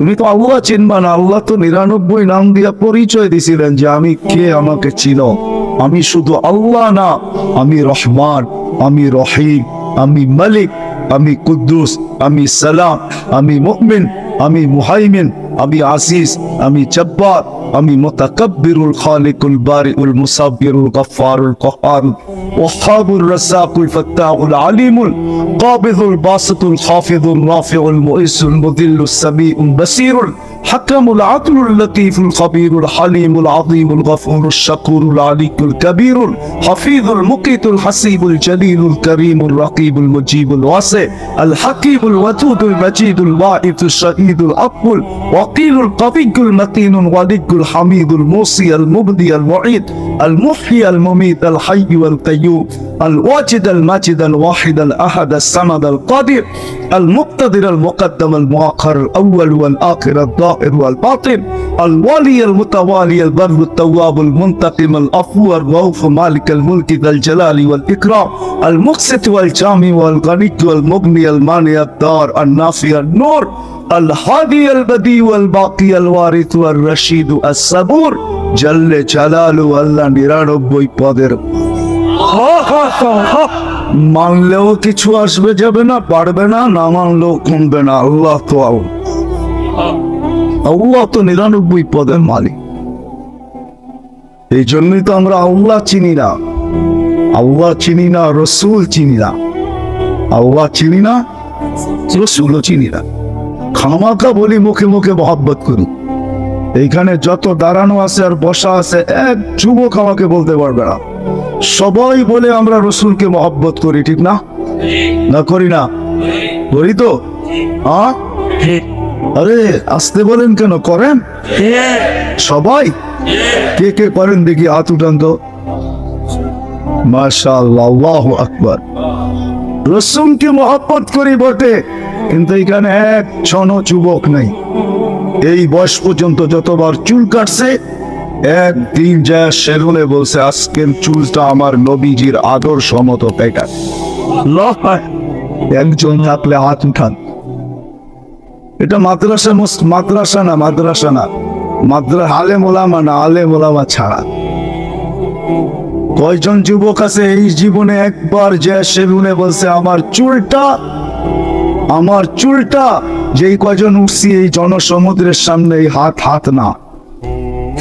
তুমি তো আল্লাহ চিনবা না। আল্লাহ তো 99 নাম দিয়া পরিচয় দিছিলেন যে আমি কে, আমাকে চিনো। আমি শুধু আল্লাহ না, আমি রহমান, আমি রহিম, আমি মালিক, আমি কুদ্দুস, আমি সালাম, আমি মুমিন, আমি মুহাইমিন, আমি আজিজ, আমি জব্বার, আমি মুতাকাব্বিরুল খালিকুল বারিউল মুসাব্বিরুল গফফারুল কহ্হার ওয়াহ্হাবুর রাজ্জাকুল ফাত্তাহুল আলিমুল কাবিদুল বাসিতুল খাফিদুল রাফিউল মুইসুল মুদিল্লুস সামিউল বাসিরুল হাকামুল আদলুল লতীফুল খবীরুল হালিমুল আযীমুল গফুরুশ শাকুরুল আলিকুল কবীরুল হাফিজুল মুকিতুল হাসিবুল জলিলুল করিমুল রাকিবুল মুজিবুল ওয়াসি আল হাকিমুল ওয়াদুদুল মজিদুল ওয়াইদুল শাহীদুল আকবুল ওয়াকিলুল কবিয়ুল মতিনুল ওয়ালিকুল হামিদুল মুসি আল মুবদি আল মুঈদ আল মুহয়ি আল মুমীত আল হায়্যু আল কাইয়্যুম আল ওয়াজিদ আল মাজিদ আল ওয়াহিদ আল আহাদ আল সামাদ আল কাদির আল মুক্তাদির আল মুকদ্দম আল মুআখ্খার আল আউয়াল ওয়াল আখির আল الظاهر والباطن الولي المتوالي البر التواب المنتقم العفو الرؤوف مالك الملك ذا الجلال والإكرام المقسط والجامع والغني والمغني المانع الدار النافع النور الهادي البديع والباقي الوارث والرشيد الصبور جل جلاله الله 99 পদের মানলেও কিছু আসবে যাবে না, পারবে না, না মানলেও কমবে না। আল্লাহ তো আল্লাহ তো 99 পদের মালিক। এই জন্যই তো আমরা আল্লাহ চিনি না, আল্লাহ চিনি না, রসুল চিনি না। আল্লাহ চিনি না, রসুলও চিনি না। খামাখা বলি মুখে মুখে মহব্বত করি। এইখানে যত দাঁড়ানো আছে আর বসা আছে, এক যুবক আমাকে বলতে পারবে না। সবাই বলে আমরা রসুলকে মহব্বত করি, ঠিক না? না করি না? করি তো। আরে আসতে বলেন কেন? করেন সবাই? কে কে করেন দেখি হাত উঠান তো। মাশাআল্লাহ, আল্লাহু আকবার। রসুলকে মহব্বত করি বটে, কিন্তু এখানে এক জন যুবক নাই। এই বয়স পর্যন্ত যতবার চুল কাটছে, একদিন যা সেলুনে বলছে আজকের চুলটা আমার নবীজির আদর্শ মতো পেটা। একজন থাকলে হাত উঠান। এটা মাদ্রাসা মাদ্রাসা না, মাদ্রাসা না, আলেম ওলামা না, আলেম ওলামা ছাড়া। কয়জন যুবক আছে এই জীবনে একবার যে সেলুনে বলছে আমার চুলটা, যেই কয়জন উঠছি এই জনসমুদ্রের সামনে, এই হাত না,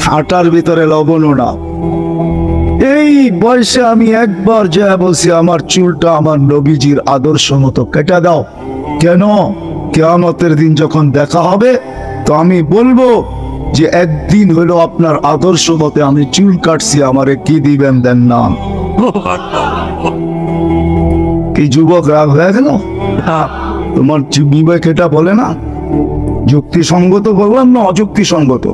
হাঁটার ভিতরে লবণও না। এই বয়সে আমি একবার যে বলছি আমার চুলটা আমার নবীজির আদর্শ মতো কেটে দাও। কেন? কিয়ামতের দিন যখন দেখা হবে, তো আমি বলবো যে একদিন হলো আপনার আদর্শ মতে আমি চুল কাটছি, আমারে কি দিবেন দেন না। কি যুবক রাগ হয়ে গেল? তোমার বিবেক এটা বলে না? যুক্তিসঙ্গত বললাম না অযুক্তিসঙ্গত?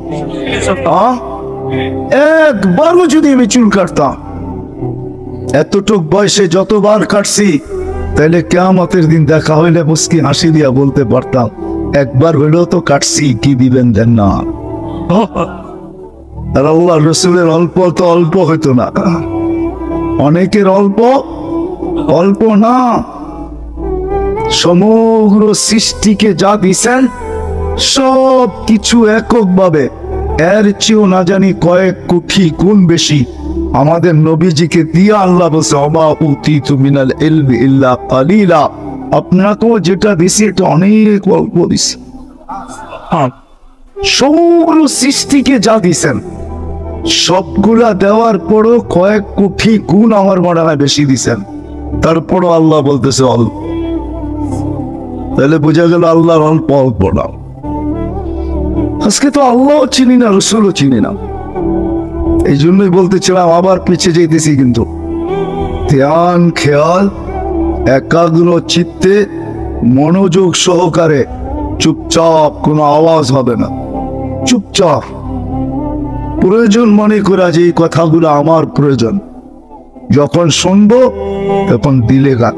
একবারও যদি আমি চুল কাটতাম, এতটুক বয়সে যতবার কাটছি, তাহলে কিয়ামতের দিন দেখা হইলে মুস্কি হাসি দিয়া বলতে পারতাম একবার হইলেও তো কাটছি, কি দিবেন দেন না। আর আল্লাহ রসুলের অল্প তো অল্প হইতো না, অনেকের অল্প না। সমগ্র সৃষ্টিকে যা দিছেন সব কিছু এককভাবে, এর চেয়েও না জানি কয়েক কোটি গুণ বেশি আমাদের নবীজিকে দিয়া আল্লাহ বলছে ওমা উতিতু মিনাল ইলমি ইল্লা কালিলা। আপনাকেও যেটা দিছি এটা অনেক অল্প দিছি। সমগ্র সৃষ্টিকে যা দিছেন সবগুলা দেওয়ার পরও কয়েক কোটি গুণ আমার মনে হয় বেশি দিছেন, তারপরও আল্লাহ বলতেছে অল্প। তাহলে বোঝা গেল আল্লাহর অল্প না। আজকে তো আল্লাহও চিনি না, রসুলও চিনি না। এই জন্যই বলতেছিলাম, আবার পিছিয়ে যেতেছি। কিন্তু ধ্যান, খেয়াল, একাগ্র চিত্তে মনোযোগ সহকারে চুপচাপ, কোনো আওয়াজ হবে না, চুপচাপ প্রয়োজন মনে করা যে এই কথাগুলো আমার প্রয়োজন। যখন শুনবো তখন দিলে গান,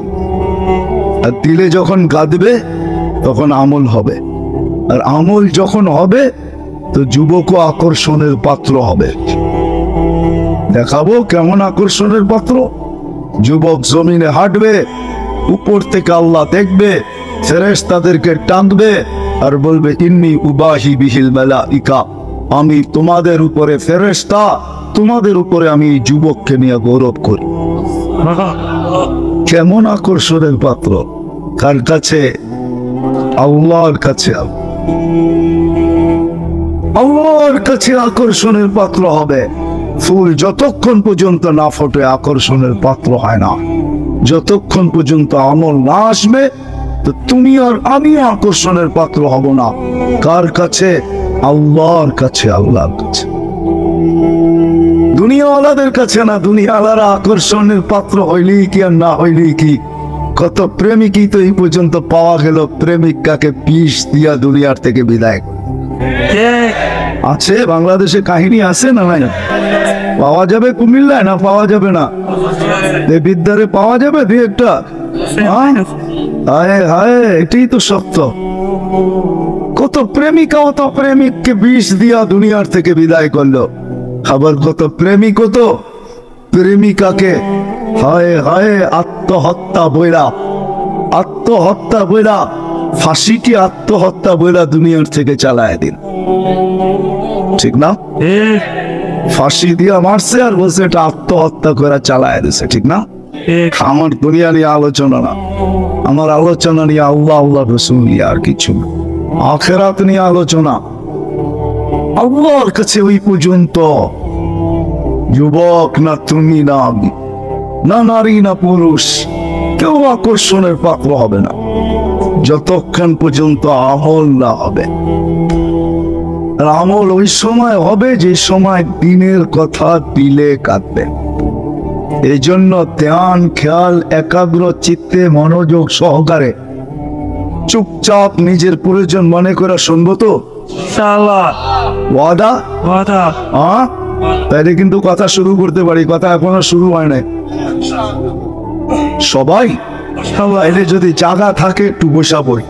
আর দিলে যখন গাঁদবে তখন আমল হবে, আর আমল যখন হবে তো যুবকও আকর্ষণের পাত্র হবে। দেখাবো কেমন আকর্ষণের পাত্র। যুবক জমিনে হাঁটবে, উপর থেকে আল্লাহ দেখবে, ফেরেশতাদেরকে টানবে, আর বলবে ইন্নী উবাহি বিহিল মালাইকা, আমি তোমাদের উপরে ফেরেশতা, তোমাদের উপরে আমি এই যুবককে নিয়ে গৌরব করি। কেমন আকর্ষণের পাত্র! কার কাছে? আল্লাহর কাছে। আল্লাহর কাছে আকর্ষণের পাত্র হবে। ফুল যতক্ষণ পর্যন্ত না ফোটে আকর্ষণের পাত্র হয় না। যতক্ষণ পর্যন্ত আমল না আসবে তো তুমি আর আমি আকর্ষণের পাত্র হব না। কার কাছে? আল্লাহর কাছে। আল্লাহর কাছে, দুনিয়াওয়ালাদের কাছে না। দুনিয়াওয়ালারা আকর্ষণের পাত্র হইলেই কি আর না হইলেই কি। কত প্রেমিকই তো এই পর্যন্ত পাওয়া গেল প্রেমিকাকে বিষ দিয়া দুনিয়ার থেকে বিদায় আছে। বাংলাদেশে কাহিনী আছে না নাই? পাওয়া যাবে কুমিল্লায়, না পাওয়া যাবে না? বিদ্যারে পাওয়া যাবে দুই একটা। হায় হায়, এটাই তো সত্য। কত প্রেমিকা কত প্রেমিককে বিষ দিয়া দুনিয়ার থেকে বিদায় করলো। আবার কত প্রেমিক কত প্রেমিকাকে হায় হায় আত্মহত্যা বইলা, আত্মহত্যা বইলা, ফাঁসিকে আত্মহত্যা বইলা দুনিয়ার থেকে চালায় দিন। ঠিক না? ফাঁসি দিয়া মারছে আর বলছে এটা আত্মহত্যা করে চালায় দিছে। ঠিক না? আমার দুনিয়া নিয়ে আলোচনা না, আমার আলোচনা নিয়ে আল্লাহ আল্লাহ রসুল নিয়ে, আর কিছু না। আখেরাত নিয়ে আলোচনা। আল্লাহর কাছে ওই পর্যন্ত যুবক না তুমি না আমি, না নারী না পুরুষ, কেউ আকর্ষণের পাত্র হবে না যতক্ষণ পর্যন্ত আমল না হবে। আর আমল ওই সময় হবে যে সময় দিনের কথা দিলে কাঁদবে। এই জন্য ধ্যান, খেয়াল, একাগ্র চিত্তে মনোযোগ সহকারে চুপচাপ নিজের প্রয়োজন মনে করে শুনবো তো ওয়াদা? তাইলে কিন্তু কথা শুরু করতে পারি। কথা এখনো শুরু হয় নাই। সবাই এলে যদি জায়গা থাকে একটু বসা পড়ি,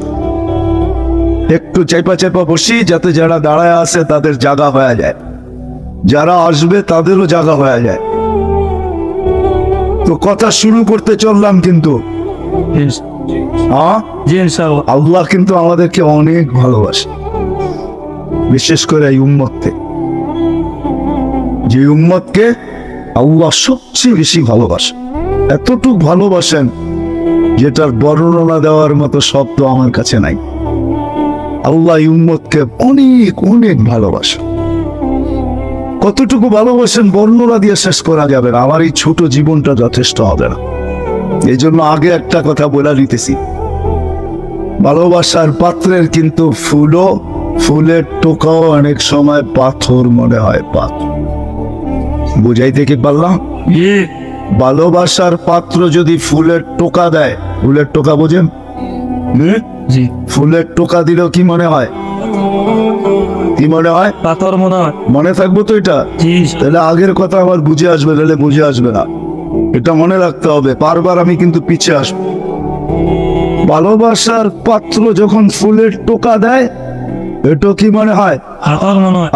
একটু চেপা চেপা বসি, যাতে যারা দাঁড়ায় আছে তাদের জায়গা হয়ে যায়, যারা আসবে তাদেরও জায়গা হয়ে যায়। তো কথা শুরু করতে চললাম কিন্তু আল্লাহ কিন্তু আমাদেরকে অনেক ভালোবাসে, বিশেষ করে এই উম্মতকে। যে উম্মতকে আল্লাহ সবচেয়ে বেশি ভালোবাসে, এতটুকু ভালোবাসেন যেটার বর্ণনা দেওয়ার মতো শব্দ আমার কাছে নাই। আল্লাহ এই উম্মতকে অনেক অনেক ভালোবাসে। কতটুকু ভালোবাসেন বর্ণনা দিয়ে শেষ করা যাবে না। আমার এই ছোট জীবনটা যথেষ্ট হবে না। এই জন্য আগে একটা কথা বলে দিতেছি, ভালোবাসার পাত্রের কিন্তু ফুলও, ফুলের টোকাও অনেক সময় পাথর মনে হয়। পাথর বুঝাইতে কি পারলাম? ভালোবাসার পাত্র যদি ফুলের টোকা দেয়, ফুলের টোকা বোঝেন? ফুলের টোকা দিলেও কি মনে হয়? কি মনে হয়? পাথর মনে হয়। মনে থাকবো তো এটা? তাহলে আগের কথা আবার বুঝে আসবে, তাহলে বুঝে আসবে না। এটা মনে রাখতে হবে, বারবার আমি কিন্তু পিছিয়ে আসবো। ভালোবাসার পাত্র যখন ফুলের টোকা দেয়, এটা কি মনে হয়?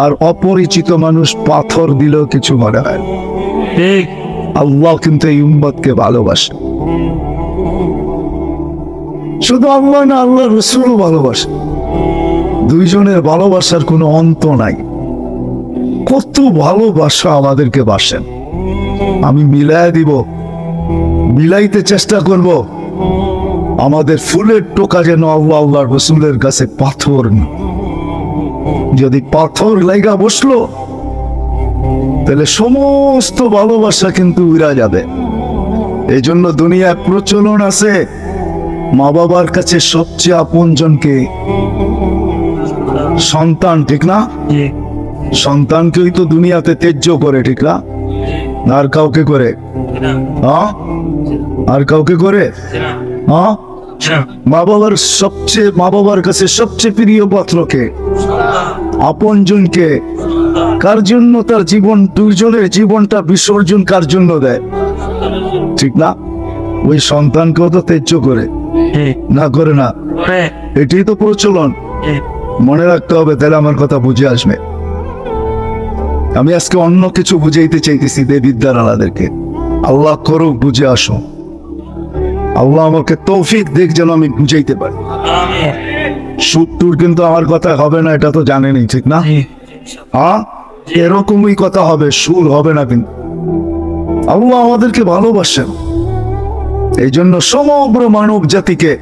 আর অপরিচিত মানুষ পাথর দিলেও কিছু মনে হয়। আল্লাহ কিন্তু এই উম্মতকে ভালোবাসে। শুধু আল্লাহ না, আল্লাহ রাসূলও ভালোবাসে। দুইজনের ভালোবাসার কোনো অন্ত নাই। কত ভালোবাসা আমাদেরকে বাসেন। আমি মিলাই দিব, মিলাইতে চেষ্টা করব। আমাদের ফুলের টোকা যেন আল্লাহ আল্লাহ রাসূলের কাছে পাথর না। যদি পাথর লাগা বসলো তাহলে সমস্ত ভালোবাসা কিন্তু উড়া যাবে। এই জন্য দুনিয়ায় প্রচলন আছে, মা বাবার কাছে সবচেয়ে আপনজনকে সন্তান। ঠিক না? সন্তানকেই তো দুনিয়াতে ত্যায্য করে। ঠিক না? আর কাউকে করে? আর কাউকে করে? মা বাবার কাছে সবচেয়ে প্রিয় পাত্রকে, আপনজনকে। কার জন্য তার জীবন, দুইজনের জীবনটা বিসর্জন কার জন্য দেয়? ঠিক না? ওই সন্তানকেও তো ত্যায্য করে, না করে না? এটাই তো প্রচলন। মনে রাখতে হবে, তাহলে আমার কথা বুঝে আসবে। আমি আজকে অন্য কিছু বুঝাইতে চাইতেছি বিদ্যারালাদেরকে। আল্লাহ করুক বুঝে আসো। আল্লাহ আমাকে তৌফিক দেখ যেন আমি বুঝাইতে পারি। সুর টুর কিন্তু আমার কথা হবে না, এটা তো জানেনই, ঠিক না? হ্যাঁ, এরকমই কথা হবে, সুর হবে না। কিন্তু আল্লাহ আমাদেরকে ভালোবাসেন, এই জন্য সমগ্র মানব জাতিকে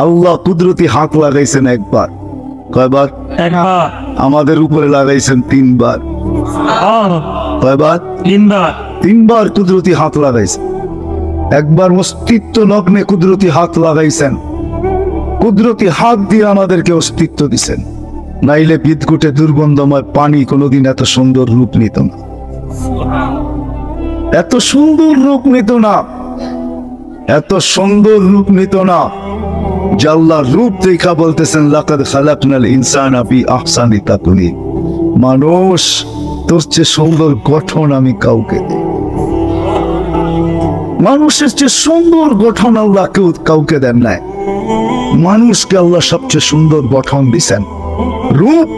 আল্লাহ কুদরতি হাত লাগাইছেন একবার। কয়বার? একবার। আমাদের উপরে লাগাইছেন 3 বার। কয়বার? 3 বার। 3 বার কুদরতি হাত লাগাইছেন। একবার অস্তিত্ব লগ্নে কুদরতি হাত লাগাইছেন, কুদরতি হাত দিয়ে আমাদেরকে অস্তিত্ব দিছেন, নাইলে বিদ্যুটে দুর্গন্ধময় পানি কোনোদিন এত সুন্দর রূপ নিত না, এত সুন্দর রূপ নিত না, এত সুন্দর রূপ নিত না। জাল্লার রূপ দেখা বলতেছেন লাকাদ খালাকনাল ইনসানা ফি আহসানি তাকওয়িম, মানুষ তোর চেয়ে সুন্দর গঠন আমি কাউকে দেই। মানুষের চেয়ে সুন্দর গঠন আল্লাহ কাউকে দেন নাই। মানুষকে আল্লাহ সবচেয়ে সুন্দর গঠন দিছেন, রূপ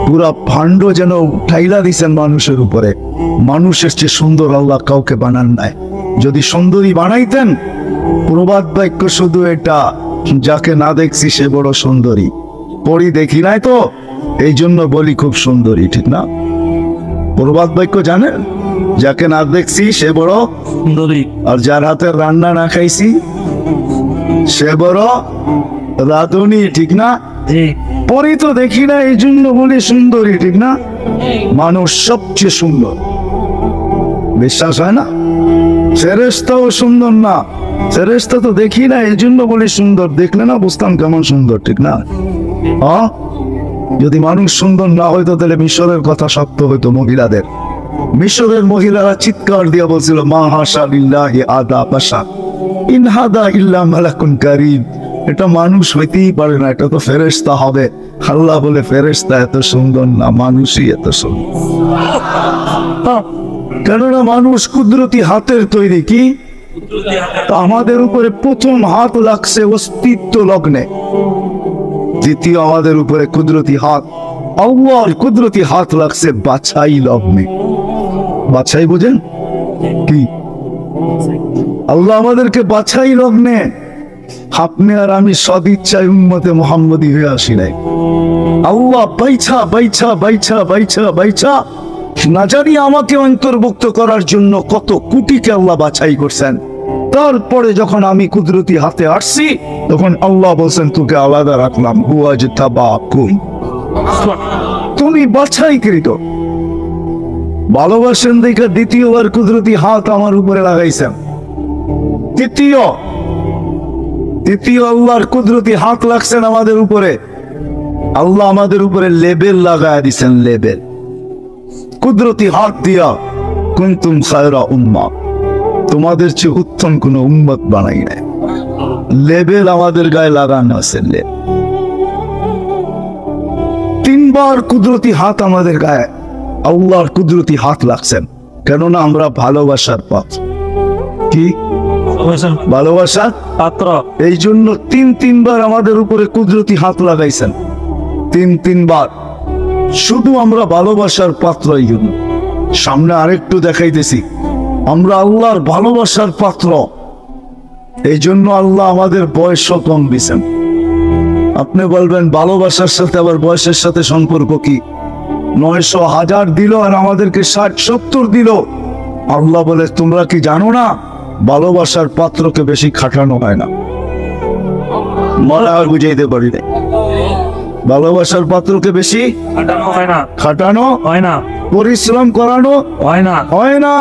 পুরা ভাণ্ড যেন ঠাইলা দিছেন মানুষের উপরে। মানুষের চেয়ে সুন্দর আল্লাহ কাউকে বানান নাই। যদি সুন্দরী বানাইতেন, প্রবাদ বাক্য শুধু এটা, যাকে না দেখছি সে বড় সুন্দরী, পরি দেখি নাই তো এই জন্য বলি খুব সুন্দরী, ঠিক না? প্রবাদ বাক্য জানেন, যাকে না দেখছি সে বড় সুন্দরী, আর যার হাতে রান্না না খাইছি সে বড় রাধুনী, ঠিক না? পরি তো দেখি না এই জন্য বলি সুন্দরী, ঠিক না? মানুষ সবচেয়ে সুন্দর, বিশ্বাস হয় না? ফেরেশতাও সুন্দর না, ফেরেশতা তো দেখি না এই জন্য বলি সুন্দর, দেখলে না বুঝতাম কেমন সুন্দর, ঠিক না? হ্যাঁ, যদি মানুষ সুন্দর না হইতো তাহলে মিশরের কথা সত্য হইতো। মহিলাদের, মিশরের মহিলারা চিৎকার দিয়ে বলছিল মা হাশা লিল্লাহি আদা বাশা ইন হাদা ইল্লা মালাকুন কারীম, এটা মানুষ হইতেই পারে না, এটা তো ফেরেশতা হবে। আল্লাহ বলে ফেরেশতা এত সুন্দর না, মানুষই এত সুন্দর। কেননা মানুষ কুদরতি হাতের তৈরি। কি আমাদের উপরে প্রথম হাত লাগছে অস্তিত্ব লগ্নে, দ্বিতীয় আমাদের উপরে কুদরতি হাত, আল্লাহর কুদরতি হাত লাগছে বাছাই লগ্নে। বাছাই বুঝেন কি? আল্লাহ আমাদেরকে বাছাই লগ্নে, আপনি আর আমি সদিচ্ছায় উম্মতে মুহাম্মদী হয়ে আসি নাই। আল্লাহ বাইছা বাইছা বাইছা বাইছা বাইছা না জানি আমাকে অন্তর্ভুক্ত করার জন্য কত কোটিকে আল্লাহ বাছাই করছেন। তারপরে যখন আমি কুদরতি হাতে আসছি, তখন আল্লাহ বলছেন তোকে আলাদা রাখলাম, তুমি বাছাইকৃত। ভালোবাসেন দেখে দ্বিতীয়বার কুদরতি হাত আমার উপরে লাগাইছেন। তৃতীয় আল্লাহর কুদরতি হাত লাগছেন আমাদের উপরে। আল্লাহ আমাদের উপরে লেবেল লাগায় দিছেন, লেবেল কুদরতি হাত দিয়া, কুনতুম খায়রা উম্মাহ, তোমাদের চেয়ে উত্তম কোন উম্মত বানাই নাই। লেবেল আমাদের গায়ে লাগানো আছে। 3 বার কুদরতি হাত আমাদের গায়ে আল্লাহর কুদরতি হাত লাগছেন, কেননা আমরা ভালোবাসার পাত্র। কি ভালোবাসার পাত্র, এই জন্য 3 বার আমাদের উপরে কুদরতি হাত লাগাইছেন। 3 বার শুধু আমরা ভালোবাসার পাত্র। এই জন্য সামনে আরেকটু দেখাইতেছি, আমরা আল্লাহর ভালোবাসার পাত্র। এই জন্য আল্লাহ আমাদের বয়সও কম দিছেন। আপনি বলবেন ভালোবাসার সাথে আবার বয়সের সাথে সম্পর্ক কি? 900 1000 দিল আর আমাদেরকে 60-70 দিল। আল্লাহ বলে তোমরা কি জানো না, ভালোবাসার পাত্রকে বেশি খাটানো হয় না। মনে আর বুঝাইতে পারি না, ভালোবাসার পাত্রকে বেশি খাটানো হয় না, পরিশ্রম করানো হয় না, হয় না।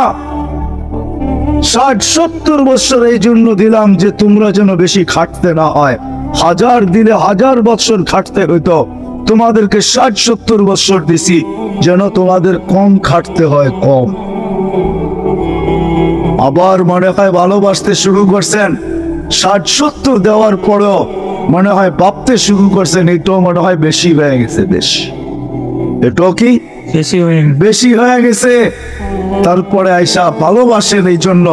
60-70 বছর এই জন্য দিলাম যে তোমরা যেন বেশি খাটতে না হয়। 1000 দিলে 1000 বছর খাটতে হইতো, তোমাদেরকে 60-70 বছর দিছি যেন তোমাদের কম খাটতে হয়, কম। আবার মনে হয় ভালোবাসতে শুরু করছেন, 60-70 দেওয়ার পরেও মনে হয় ভাবতে শুরু করছেন এটাও মনে হয় বেশি হয়ে গেছে। এটাও কি বেশি হয়ে গেছে। তারপরে আইসা ভালোবাসেন, এই জন্য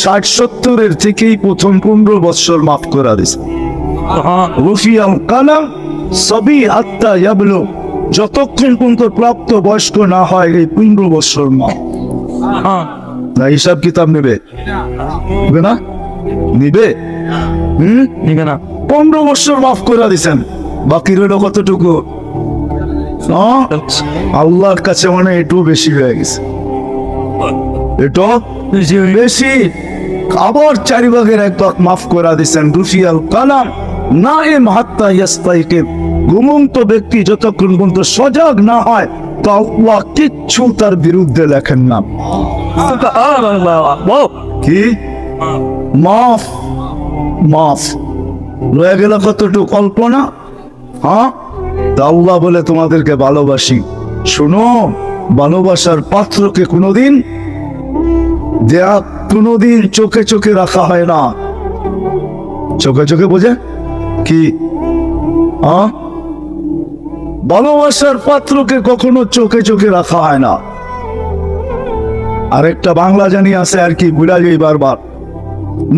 60-70 থেকেই প্রথম 15 বছর মাফ করে দিছে। রুফিয়াল কালাম সবই আত্মা ইয়াবলু, যতক্ষণ পর্যন্ত প্রাপ্ত বয়স্ক না হয় এই 15 বছর মাফ। না হিসাব কিতাব নেবে না, নিবে 15 বছর মাফ করে দিছেন। বাকি রইল কতটুকু? আল্লাহর কাছে মানে একটু বেশি হয়ে গেছে, এটা বেশি। আবার 4 ভাগের 1 ভাগ মাফ করে দিচ্ছেন। রুফিয়াল কালাম নাইম হাত্তা ইয়াস্তাইকিব, ঘুমন্ত ব্যক্তি যতক্ষণ পর্যন্ত সজাগ না হয় তা আল্লাহ কিচ্ছু তার বিরুদ্ধে লেখেন না। কি মাফ? মাফ রয়ে গেল কতটুকু কল্পনা? হ্যাঁ, তা আল্লাহ বলে তোমাদেরকে ভালোবাসি। শুনো, ভালোবাসার পাত্রকে কোনোদিন দেয়া, কোনোদিন চোখে চোখে রাখা হয় না। চোখে চোখে বোঝে কি? ভালোবাসার পাত্রকে কখনো চোখে চোখে রাখা হয় না। আরেকটা বাংলা জানি আছে আর কি, বুঝা যাই বারবার,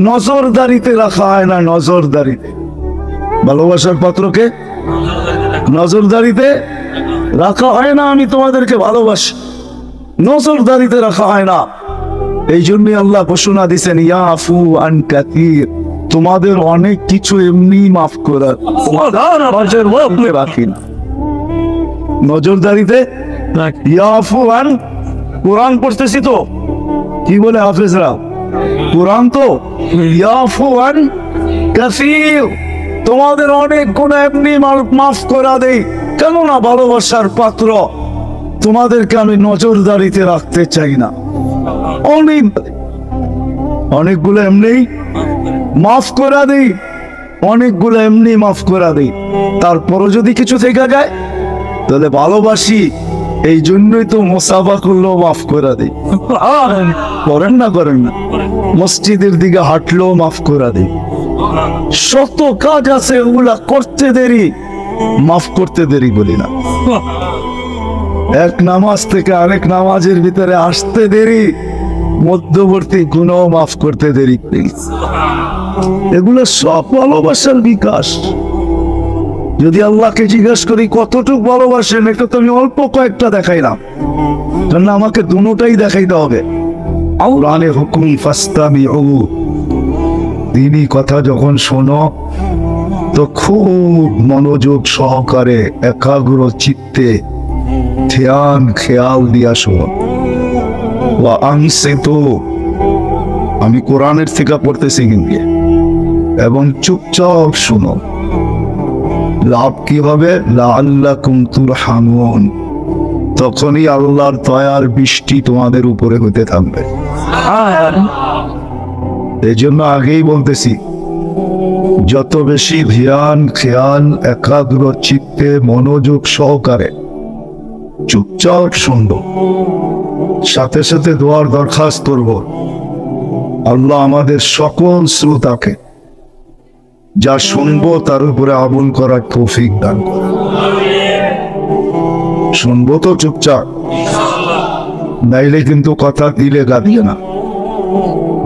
নজরদারিতে রাখা হয় না। নজরদারিতে ভালোবাসার পাত্রকে নজরদারিতে রাখা হয় না। আমি তোমাদেরকে ভালোবাসি, নজরদারিতে রাখা হয় না। এই জন্যই আল্লাহ ঘোষণা দিচ্ছেন ইয়াফু আন কাসীর, তোমাদের অনেক কিছু এমনি মাফ করার বাকি না। নজরদারিতে ইয়াফু আন, কোরআন পড়তেছি তো, কি বলে হাফেজরা? কোরআন তো ইয়াফু আন কাসীর, তোমাদের অনেক গুনাহ এমনি মাফ করা দেই। কেননা ভালোবাসার পাত্র, তোমাদেরকে আমি নজরদারিতে রাখতে চাই না। অনেকগুলো এমনি মাফ করা দেই, অনেকগুলো এমনি মাফ করা দেই। তারপরও যদি কিছু থেকে যায় তাহলে ভালোবাসি, এই জন্যই তো মুসাফা করলেও মাফ করে দেই। করেন না? করেন না? মসজিদের দিকে হাঁটলেও মাফ করে দেই। শত কাজ আছে, ওগুলা করতে দেরি, মাফ করতে দেরি বলি না। এক নামাজ থেকে আরেক নামাজের ভিতরে আসতে দেরি, মধ্যবর্তী গুনাহ মাফ করতে দেরি। এগুলো সব ভালোবাসার বিকাশ। যদি আল্লাহকে জিজ্ঞেস করি কতটুকু ভালোবাসেন, এটা তো আমি অল্প কয়েকটা দেখাইলাম, কারণ আমাকে দুটোটাই দেখাইতে হবে। কোরআনে হুকুম ফাসতামিউ, দিনই কথা যখন শোনো তো খুব মনোযোগ সহকারে একাগ্র চিত্তে ধ্যান খেয়াল দিয়া শোনো। ওয়া আনসিতু, আমি কোরআনের থেকে পড়তেছি কিন্তু, এবং চুপচাপ শোনো। লাভ কি হবে? লাআল্লাকুম তুরহামুন, তখনই আল্লাহর দয়ার বৃষ্টি তোমাদের উপরে হতে থাকবে। এই জন্য আগেই বলতেছি, যত বেশি ধ্যান খেয়াল একাগ্র চিত্তে মনোযোগ সহকারে চুপচাপ শুনবো, সাথে সাথে দোয়ার দরখাস্ত করব, আল্লাহ আমাদের সকল শ্রোতাকে যা শুনবো তার উপরে আমল করার তৌফিক দান করে। শুনবো তো চুপচাপ, নাইলে কিন্তু কথা দিলে গাঁথবে না।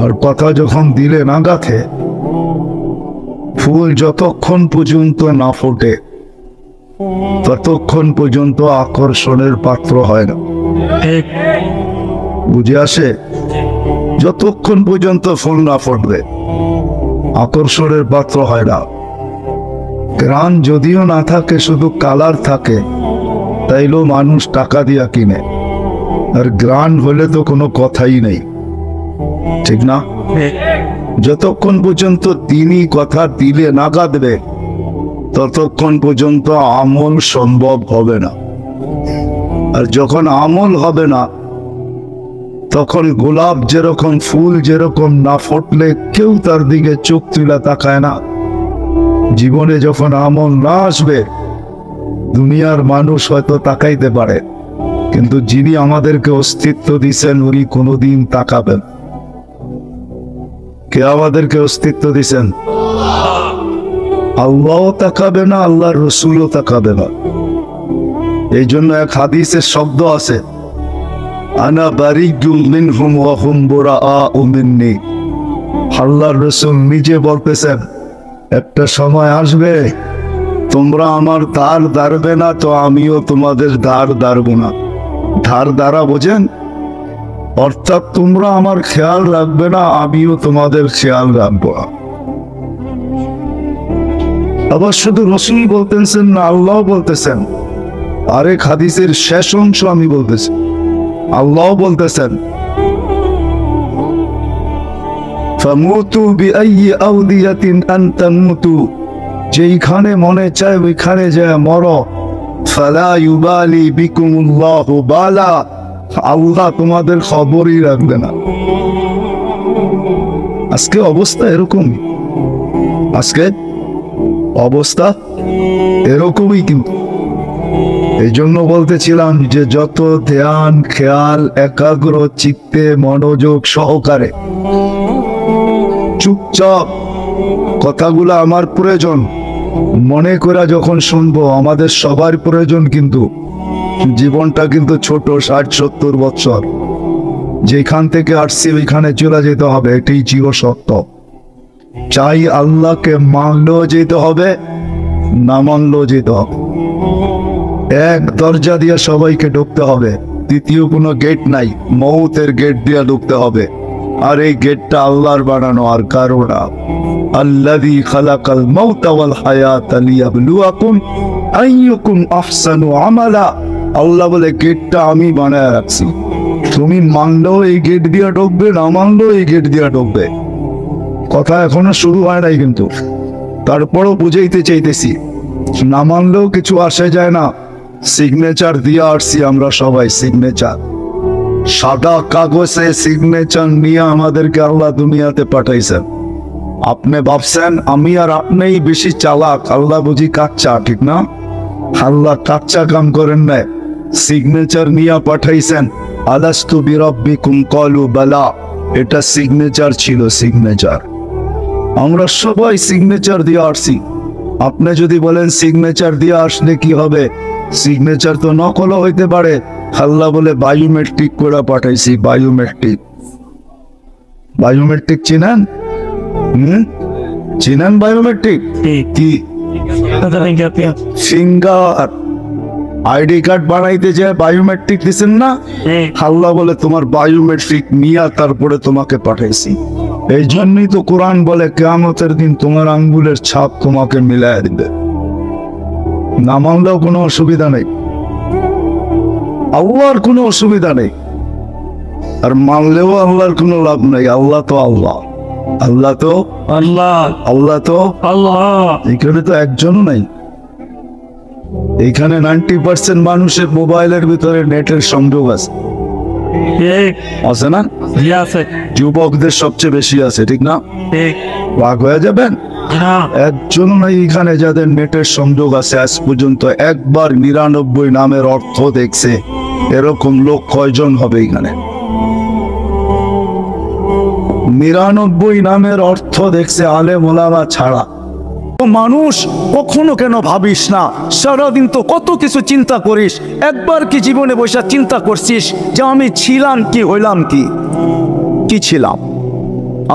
আর কথা যখন দিলে না গাঁথে, ফুল যতক্ষণ পর্যন্ত না ফোটে ততক্ষণ পর্যন্ত আকর্ষণের পাত্র হয় না। বুঝে আসে? যতক্ষণ পর্যন্ত ফুল না ফুটবে আকর্ষণের পাত্র হয় না। গ্রান যদিও না থাকে, শুধু কালার থাকে, তাইলেও মানুষ টাকা দিয়া কিনে। আর গ্রান হলে তো কোনো কথাই নেই, ঠিক না? যতক্ষণ পর্যন্ত তিনি কথা দিলে না গাঁথবে ততক্ষণ পর্যন্ত আমল সম্ভব হবে না। আর যখন আমল হবে না, তখন গোলাপ যেরকম, ফুল যেরকম না ফুটলে কেউ তার দিকে চোখ তুলে তাকায় না, জীবনে যখন আমল না আসবে দুনিয়ার মানুষ হয়তো তাকাইতে পারে, কিন্তু যিনি আমাদেরকে অস্তিত্ব দিচ্ছেন উনি কোনোদিন তাকাবেন। কে আমাদেরকে অস্তিত্ব দিচ্ছেন? আল্লাহ তাকাবে না, আল্লাহর রসুলও তাকাবে না। এই জন্য এক হাদিসের শব্দ আছে, আনা বারিউম মিনহুম ওয়া হুম বুরাআউ মিন্নি। আল্লাহর রাসূল নিজে বলতেছেন, একটা সময় আসবে তোমরা আমার ধার ধারবে না, তো আমিও তোমাদের ধার ধারবো না। ধার ধারা বোঝেন? অর্থাৎ তোমরা আমার খেয়াল রাখবে না, আমিও তোমাদের খেয়াল রাখবো না। আবার শুধু রসুল বলতেছেন না, আল্লাহ বলতেছেন। আরেক হাদিসের শেষ অংশ আমি বলতেছি, আল্লাহ বলতেছেন ফামুতু বিআইয়ি আওদিয়াতিন আন তামুতু, যেইখানে মনে চায় ওইখানে যায় মরো। ফালা ইউবালি বিকুমুল্লাহু বালা, আল্লাহ তোমাদের খবরই রাখবে না। আজকে অবস্থা এরকম, আজকে অবস্থা এরকমই। কিন্তু এই জন্য বলতেছিলাম যে যত ধ্যান খেয়াল একাগ্র চিত্তে মনোযোগ সহকারে চুপচাপ কথাগুলো আমার প্রয়োজন মনে করে যখন শুনবো, আমাদের সবার প্রয়োজন। কিন্তু জীবনটা কিন্তু ছোট, 60-70 বছর। যেখান থেকে আসছি ওইখানে চলে যেতে হবে, এটাই চিরসত্য। চাই আল্লাহকে মানলেও যেতে হবে, না মানলেও যেতে হবে। এক দরজা দিয়ে সবাইকে ঢুকতে হবে, দ্বিতীয় কোনো গেট নাই, মউতের গেট দিয়ে ঢুকতে হবে। আর এই গেটটা আল্লাহর বানানো, আর কারো না। আল্লাযী খালাকাল মাউতা ওয়াল হায়াতা লিয়াবলুয়াকুম আইয়ুকুম আহসানু আমালা। আল্লাহ বলে গেটটা আমি বানায় রাখছি, তুমি মানলেও এই গেট দিয়ে ঢুকবে, না মানলেও এই গেট দিয়ে ঢুকবে। কথা এখনো শুরু হয় নাই, কিন্তু তারপরও বুঝাইতে চাইতেছি, না মানলেও কিছু আসে যায় না। সিগনেচার দিয়ে আসছি আমরা সবাই, সিগনেচার, সাদা কাগজে সিগনেচার নিয়ে আমাদেরকে আল্লাহ দুনিয়াতে পাঠাইছেন। আপনি ভাবছেন আমি আর আপনিই বেশি চালাক, আল্লাহ বুঝি কাচ্চা, ঠিক না? আল্লাহ কাচ্চা কাম করেন নাই, সিগনেচার নিয়ে পাঠাইছেন। আলাস্তু বিরাব্বিকুম ক্বালু বালা, এটা সিগনেচার ছিল, সিগনেচার। আমরা সবাই সিগনেচার দিয়ে আসছি। আপনি যদি বলেন সিগনেচার দিয়ে আসলে কি হবে, সিগনেচার তো নকল হইতে পারে। আল্লাহ বলে বায়োমেট্রিক করে পাঠাইছি, বায়োমেট্রিক। বায়োমেট্রিক চিনেন? চিনেন বায়োমেট্রিক কি? ফিঙ্গার আইডি কার্ড বানাইতে যে বায়োমেট্রিক দিচ্ছেন না, আল্লাহ বলে তোমার বায়োমেট্রিক নিয়ে তারপরে তোমাকে পাঠাইছি। এই জন্যই তো কোরআন বলে কিয়ামতের দিন তোমার আঙ্গুলের ছাপ তোমাকে মিলায় দিবে। না মানলেও কোনো অসুবিধা নেই, আল্লাহর কোনো অসুবিধা নেই। আর মানলেও আল্লাহর কোনো লাভ নেই। আল্লাহ তো আল্লাহ, আল্লাহ তো আল্লাহ, আল্লাহ তো আল্লাহ। এখানে তো একজনও নাই। এখানে 90% মানুষের মোবাইলের ভিতরে নেটের সংযোগ আছে, আছে না? যুবকদের সবচেয়ে বেশি আছে, ঠিক না? রাগ হয়ে যাবেন, একজনও নাই এখানে যাদের নেটের সংযোগ আছে। আজ পর্যন্ত একবার 99 নামের অর্থ দেখছে, এরকম লোক কয়জন হবে এখানে? 99 নামের অর্থ দেখছে আলেম ওলামা ছাড়া। মানুষ কখনো কেন ভাবিস না, সারাদিন তো কত কিছু চিন্তা করিস, একবার কি জীবনে বসে চিন্তা করছিস যে আমি ছিলাম কি, হইলাম কি? কি ছিলাম?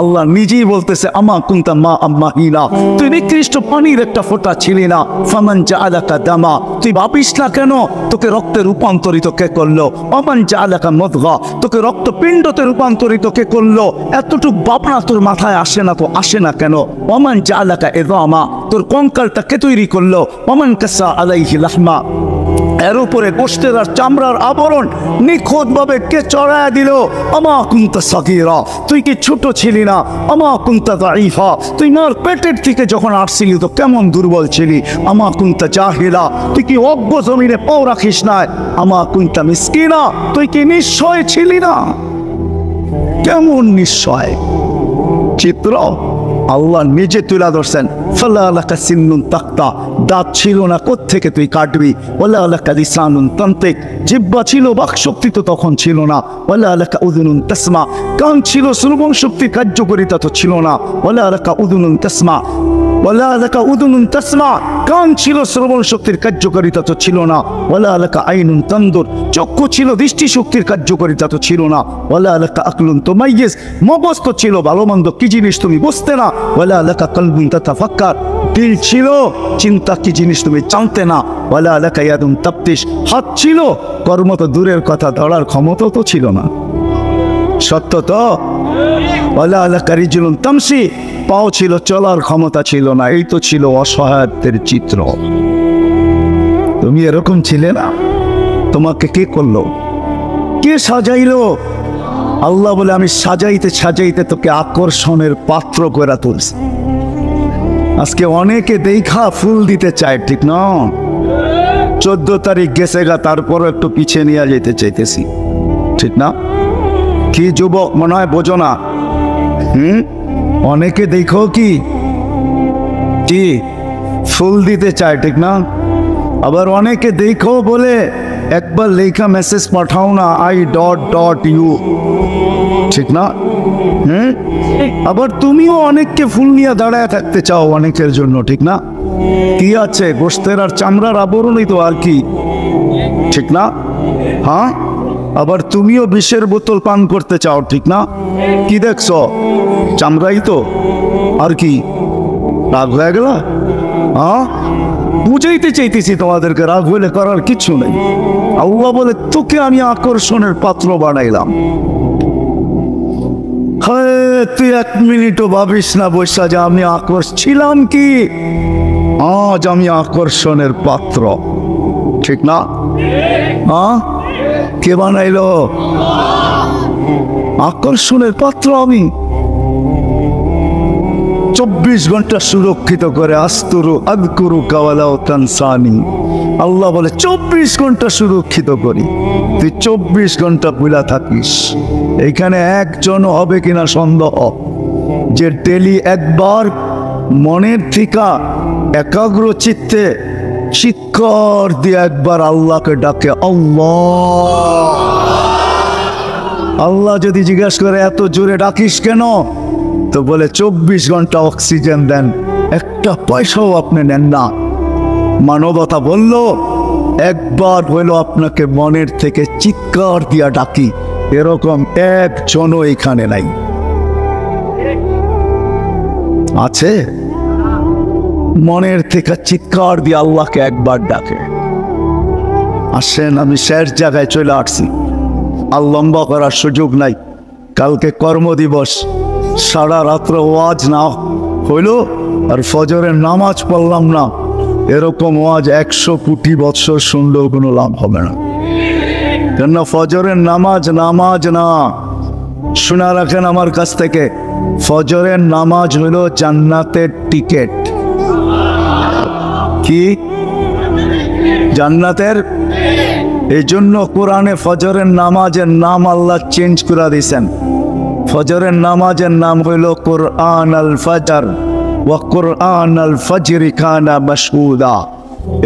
আল্লাহ নিজেই বলতেছে আমা কুনতা মা আম্মাহিনা, তুই নিকৃষ্ট পানির একটা ফোঁটা ছিলি না। ফামান জাআলাকা দামা, তুই ভাবিস না কেন তোকে রক্তে রূপান্তরিত কে করলো? অমান জাআলাকা মুদগা, তোকে রক্তপিণ্ডতে রূপান্তরিত কে করলো? এতটুক ভাবনা তোর মাথায় আসে না তো আসে না কেন? অমান জাআলাকা ইযামা, তোর কঙ্কালটা কে তৈরি করলো? অমান কাসা আলাইহি লাহমা, এর উপরে গোশতের আর চামড়ার আবরণ নিখুঁত ভাবে কে চড়ায়া দিল? আমা কুনতা সাগীরা, তুই কি ছোট ছিলি না? আমা কুনতা দাঈফা, তুই মার পেটের থেকে যখন আসছিলি তো কেমন দুর্বল ছিলি? আমা কুনতা জাহিলা, তুই কি অজ্ঞ জমিনে পাও রাখিস না? আমা কুনতা মিসকিনা, তুই কি নিঃস্বয় ছিলি না? কেমন নিঃস্বয় চিত্র আল্লাহ নিজে তুলে ধরছেন। ফালা লাকা সিন্নুন তাক্তা, দাঁত ছিল না, কোত্থেকে তুই কাটবি? ওয়ালা লাকা লিসানুন তান্তিক, জিহ্বা ছিল, বাকশক্তি তো তখন ছিল না। ওয়ালা লাকা উযুনুন তাসমা, কান ছিল, শ্রবণ শক্তি কার্যকারিতা তো ছিল না। ওয়ালা লাকা উযুনুন তাসমা, ওয়ালা লাকা উযুনুন তাসমা, কান ছিল, শ্রবণ শক্তির কার্যকারিতা তো ছিল না। ওয়ালা লাকা আইনুন তানদুর, চক্ষু ছিল, দৃষ্টি শক্তির কার্যকারিতা তো ছিল না। ওয়ালা লাকা আকলুন তুমাইয়িজ, মগজ তো ছিল, ভালো মন্দ কি জিনিস তুমি বুঝতে না। ওয়ালা লাকা কলবুন তাতাফাক্কার, দিল ছিল, চিন্তা কি জিনিস তুমি জানতে না। ওয়ালা লাকা ইয়াদুন তাবতিশ, হাত ছিল, কর্ম তো দূরের কথা, ধরার ক্ষমতা তো ছিল না। সত্য তো? ওয়ালা লাকা রিজলুন তামশি, পাও ছিল, চলার ক্ষমতা ছিল না, এই তো ছিল অসহায়ত্বের চিত্র। তুমি এরকম ছিলে না? তোমাকে কে করলো? কে সাজাইলো? আল্লাহ বলে আমি সাজাইতে সাজাইতে তোকে আকর্ষণের পাত্র করে তুলছি। আজকে অনেকে দেখা ফুল দিতে চায়, ঠিক না? 14 তারিখ গেছে গা, তারপরও একটু পিছিয়ে নিয়ে যেতে চাইতেছি, ঠিক না? কি যুবক মনে হয় বোঝো না? অনেকে দেখো কি কি ফুল দিতে চায়, ঠিক না? আবার অনেকে দেখো বলে একবার লেখা মেসেজ পাঠাও না, I.U, ঠিক না? আবার তুমিও অনেককে ফুল নিয়ে দাঁড়ায় থাকতে চাও অনেকের জন্য, ঠিক না? কি আছে, গোশতের আর চামড়ার আবরণই তো, আর কি, ঠিক না? হ্যাঁ, আবার তুমিও বিষের বোতল পান করতে চাও, ঠিক না? কি দেখছো? চামড়াই তো, আর কি? রাগ হয়ে গেল? হ্যাঁ, বুঝাইতে চাইতেছি তোমাদেরকে, রাগ হইলে করার কিছু নেই। আল্লাহ বলে তোকে আমি আকর্ষণের পাত্র বানাইলাম। হ্যাঁ, তুই 1 মিনিটও ভাবিস না বৈশা যে আমি ছিলাম কি? আজ আমি আকর্ষণের পাত্র, ঠিক না? হ্যাঁ, কে বানাইলো? আকর্ষণের পাত্র আমি। 24 ঘন্টা সুরক্ষিত করে, আস্তুরু আযকুরু কাওয়ালাও তানসানি। আল্লাহ বলে 24 ঘন্টা সুরক্ষিত করি, তুই 24 ঘন্টা ভুলা থাকিস। এইখানে একজনও হবে কিনা সন্দেহ যে ডেলি একবার মনের থেকে একাগ্র চিত্তে চিৎকার দিয়ে একবার আল্লাহকে ডাকে, আল্লাহ। আল্লাহ যদি জিজ্ঞাসা করে এত জোরে ডাকিস কেন, তো বলে 24 ঘন্টা অক্সিজেন দেন, একটা পয়সাও আপনি নেন না। মানবতা বলল একবার হইল আপনাকে মনের থেকে চিৎকার দিয়া ডাকি, এরকম একজনও এখানে নাই। আছে মনের থেকে চিৎকার দিয়ে আল্লাহকে একবার ডাকে? আসেন, আমি শেষ জায়গায় চলে আসছি, আর লম্বা করার সুযোগ নাই। কালকে কর্মদিবস, সারা রাত্র ওয়াজ না হইল আর ফজরের নামাজ পড়লাম না, এরকম ওয়াজ 100 কোটি বৎসর শুনলেও কোনো লাভ হবে না। কেন? ফজরের নামাজ না, শোনা রাখেন আমার কাছ থেকে, ফজরের নামাজ হইল জান্নাতের টিকেট। কি? জান্নাতের। এই জন্য কোরআনে ফজরের নামাজের নাম আল্লাহ চেঞ্জ করে দিয়েছেন। ফজরের নামাজের নাম হইল কুরআন আল ফজর, ওয়া কুরআন আল ফজরি কানা মাশহুদা।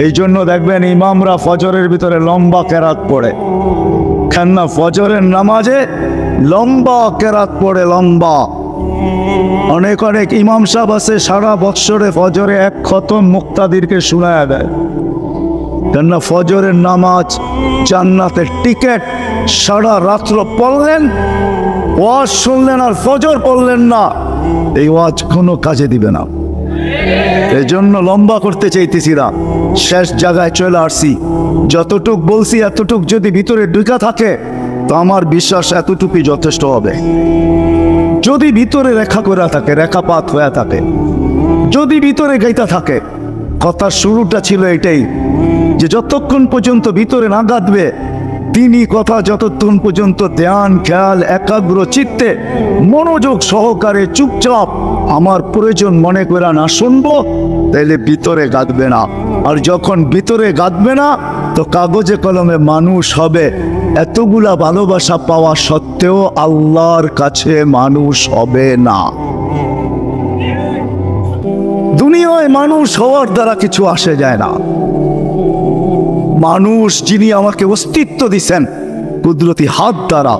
এই জন্য দেখবেন ইমামরা ফজরের ভিতরে লম্বা কেরাত পড়ে, কেননা ফজরের নামাজে লম্বা কেরাত পড়ে, লম্বা। অনেক অনেক ইমাম সাহেব আছে সারা বৎসরে ফজরে 1 খতম মুক্তাদিরকে শোনায়া দেয়, কেননা ফজরের নামাজ জান্নাতের টিকেট। সারা রাত্র পড়লেন, ওয়াজ শুনলেন আর ফজর পড়লেন না, এই ওয়াজ কোনো কাজে দিবে না। এই জন্য লম্বা করতে চাইতেছি না, শেষ জায়গায় চলে আসছি। যতটুক বলছি এতটুক যদি ভিতরে ঢুকা থাকে তো আমার বিশ্বাস এতটুকুই যথেষ্ট হবে। যদি ভিতরে রেখা করে থাকে, রেখাপাত হয়ে থাকে, যদি ভিতরে গাইতা থাকে। কথার শুরুটা ছিল এটাই যে যতক্ষণ পর্যন্ত ভিতরে না গাঁথবে, তিনি কথা যতক্ষণ পর্যন্ত ধ্যান খেয়াল একাগ্র চিত্তে মনোযোগ সহকারে চুপচাপ আমার প্রয়োজন মনে করে না শুনবো, তাইলে ভিতরে গাঁথবে না। আর যখন ভিতরে গাঁথবে না, তো কাগজে কলমে মানুষ হবে। এতগুলা ভালোবাসা পাওয়া সত্ত্বেও আল্লাহর কাছে মানুষ হবে না। দুনিয়ায় মানুষ হওয়ার দ্বারা কিছু আসে যায় না। মানুষ যিনি আমাকে অস্তিত্ব দিছেন কুদরতি হাত দ্বারা,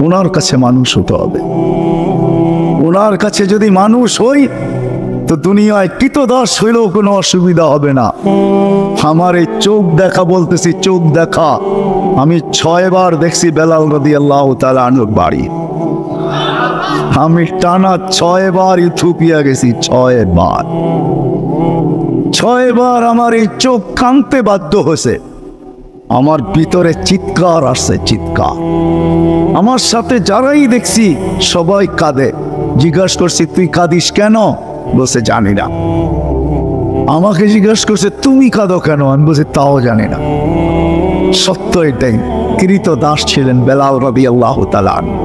ওনার কাছে মানুষ হতে হবে। ওনার কাছে যদি মানুষ হই তো দুনিয়ায় কৃতদাস হইলেও কোনো অসুবিধা হবে না। আমার এই চোখ দেখা, বলতেছি চোখ দেখা, আমি 6 বার দেখছি বেলাল রাদিয়াল্লাহু তাআলা আনহুর বাড়ি। আমি টানা 6 বার ইথিওপিয়া গেছি, 6 বার। 6 বার আমার এই চোখ কাঁদতে বাধ্য হয়েছে। আমার ভিতরে চিৎকার আসছে, চিৎকার। আমার সাথে যারাই দেখছি সবাই কাঁদে, জিজ্ঞাসা করছি তুই কাঁদিস কেন? বলছে জানি না। আমাকে জিজ্ঞাসা করছে তুমি কাঁদো কেন? আমি বলছি তাও জানি না। সত্য এটাই, কৃত দাস ছিলেন বেলাল রাদিয়াল্লাহু তাআলা আনহু।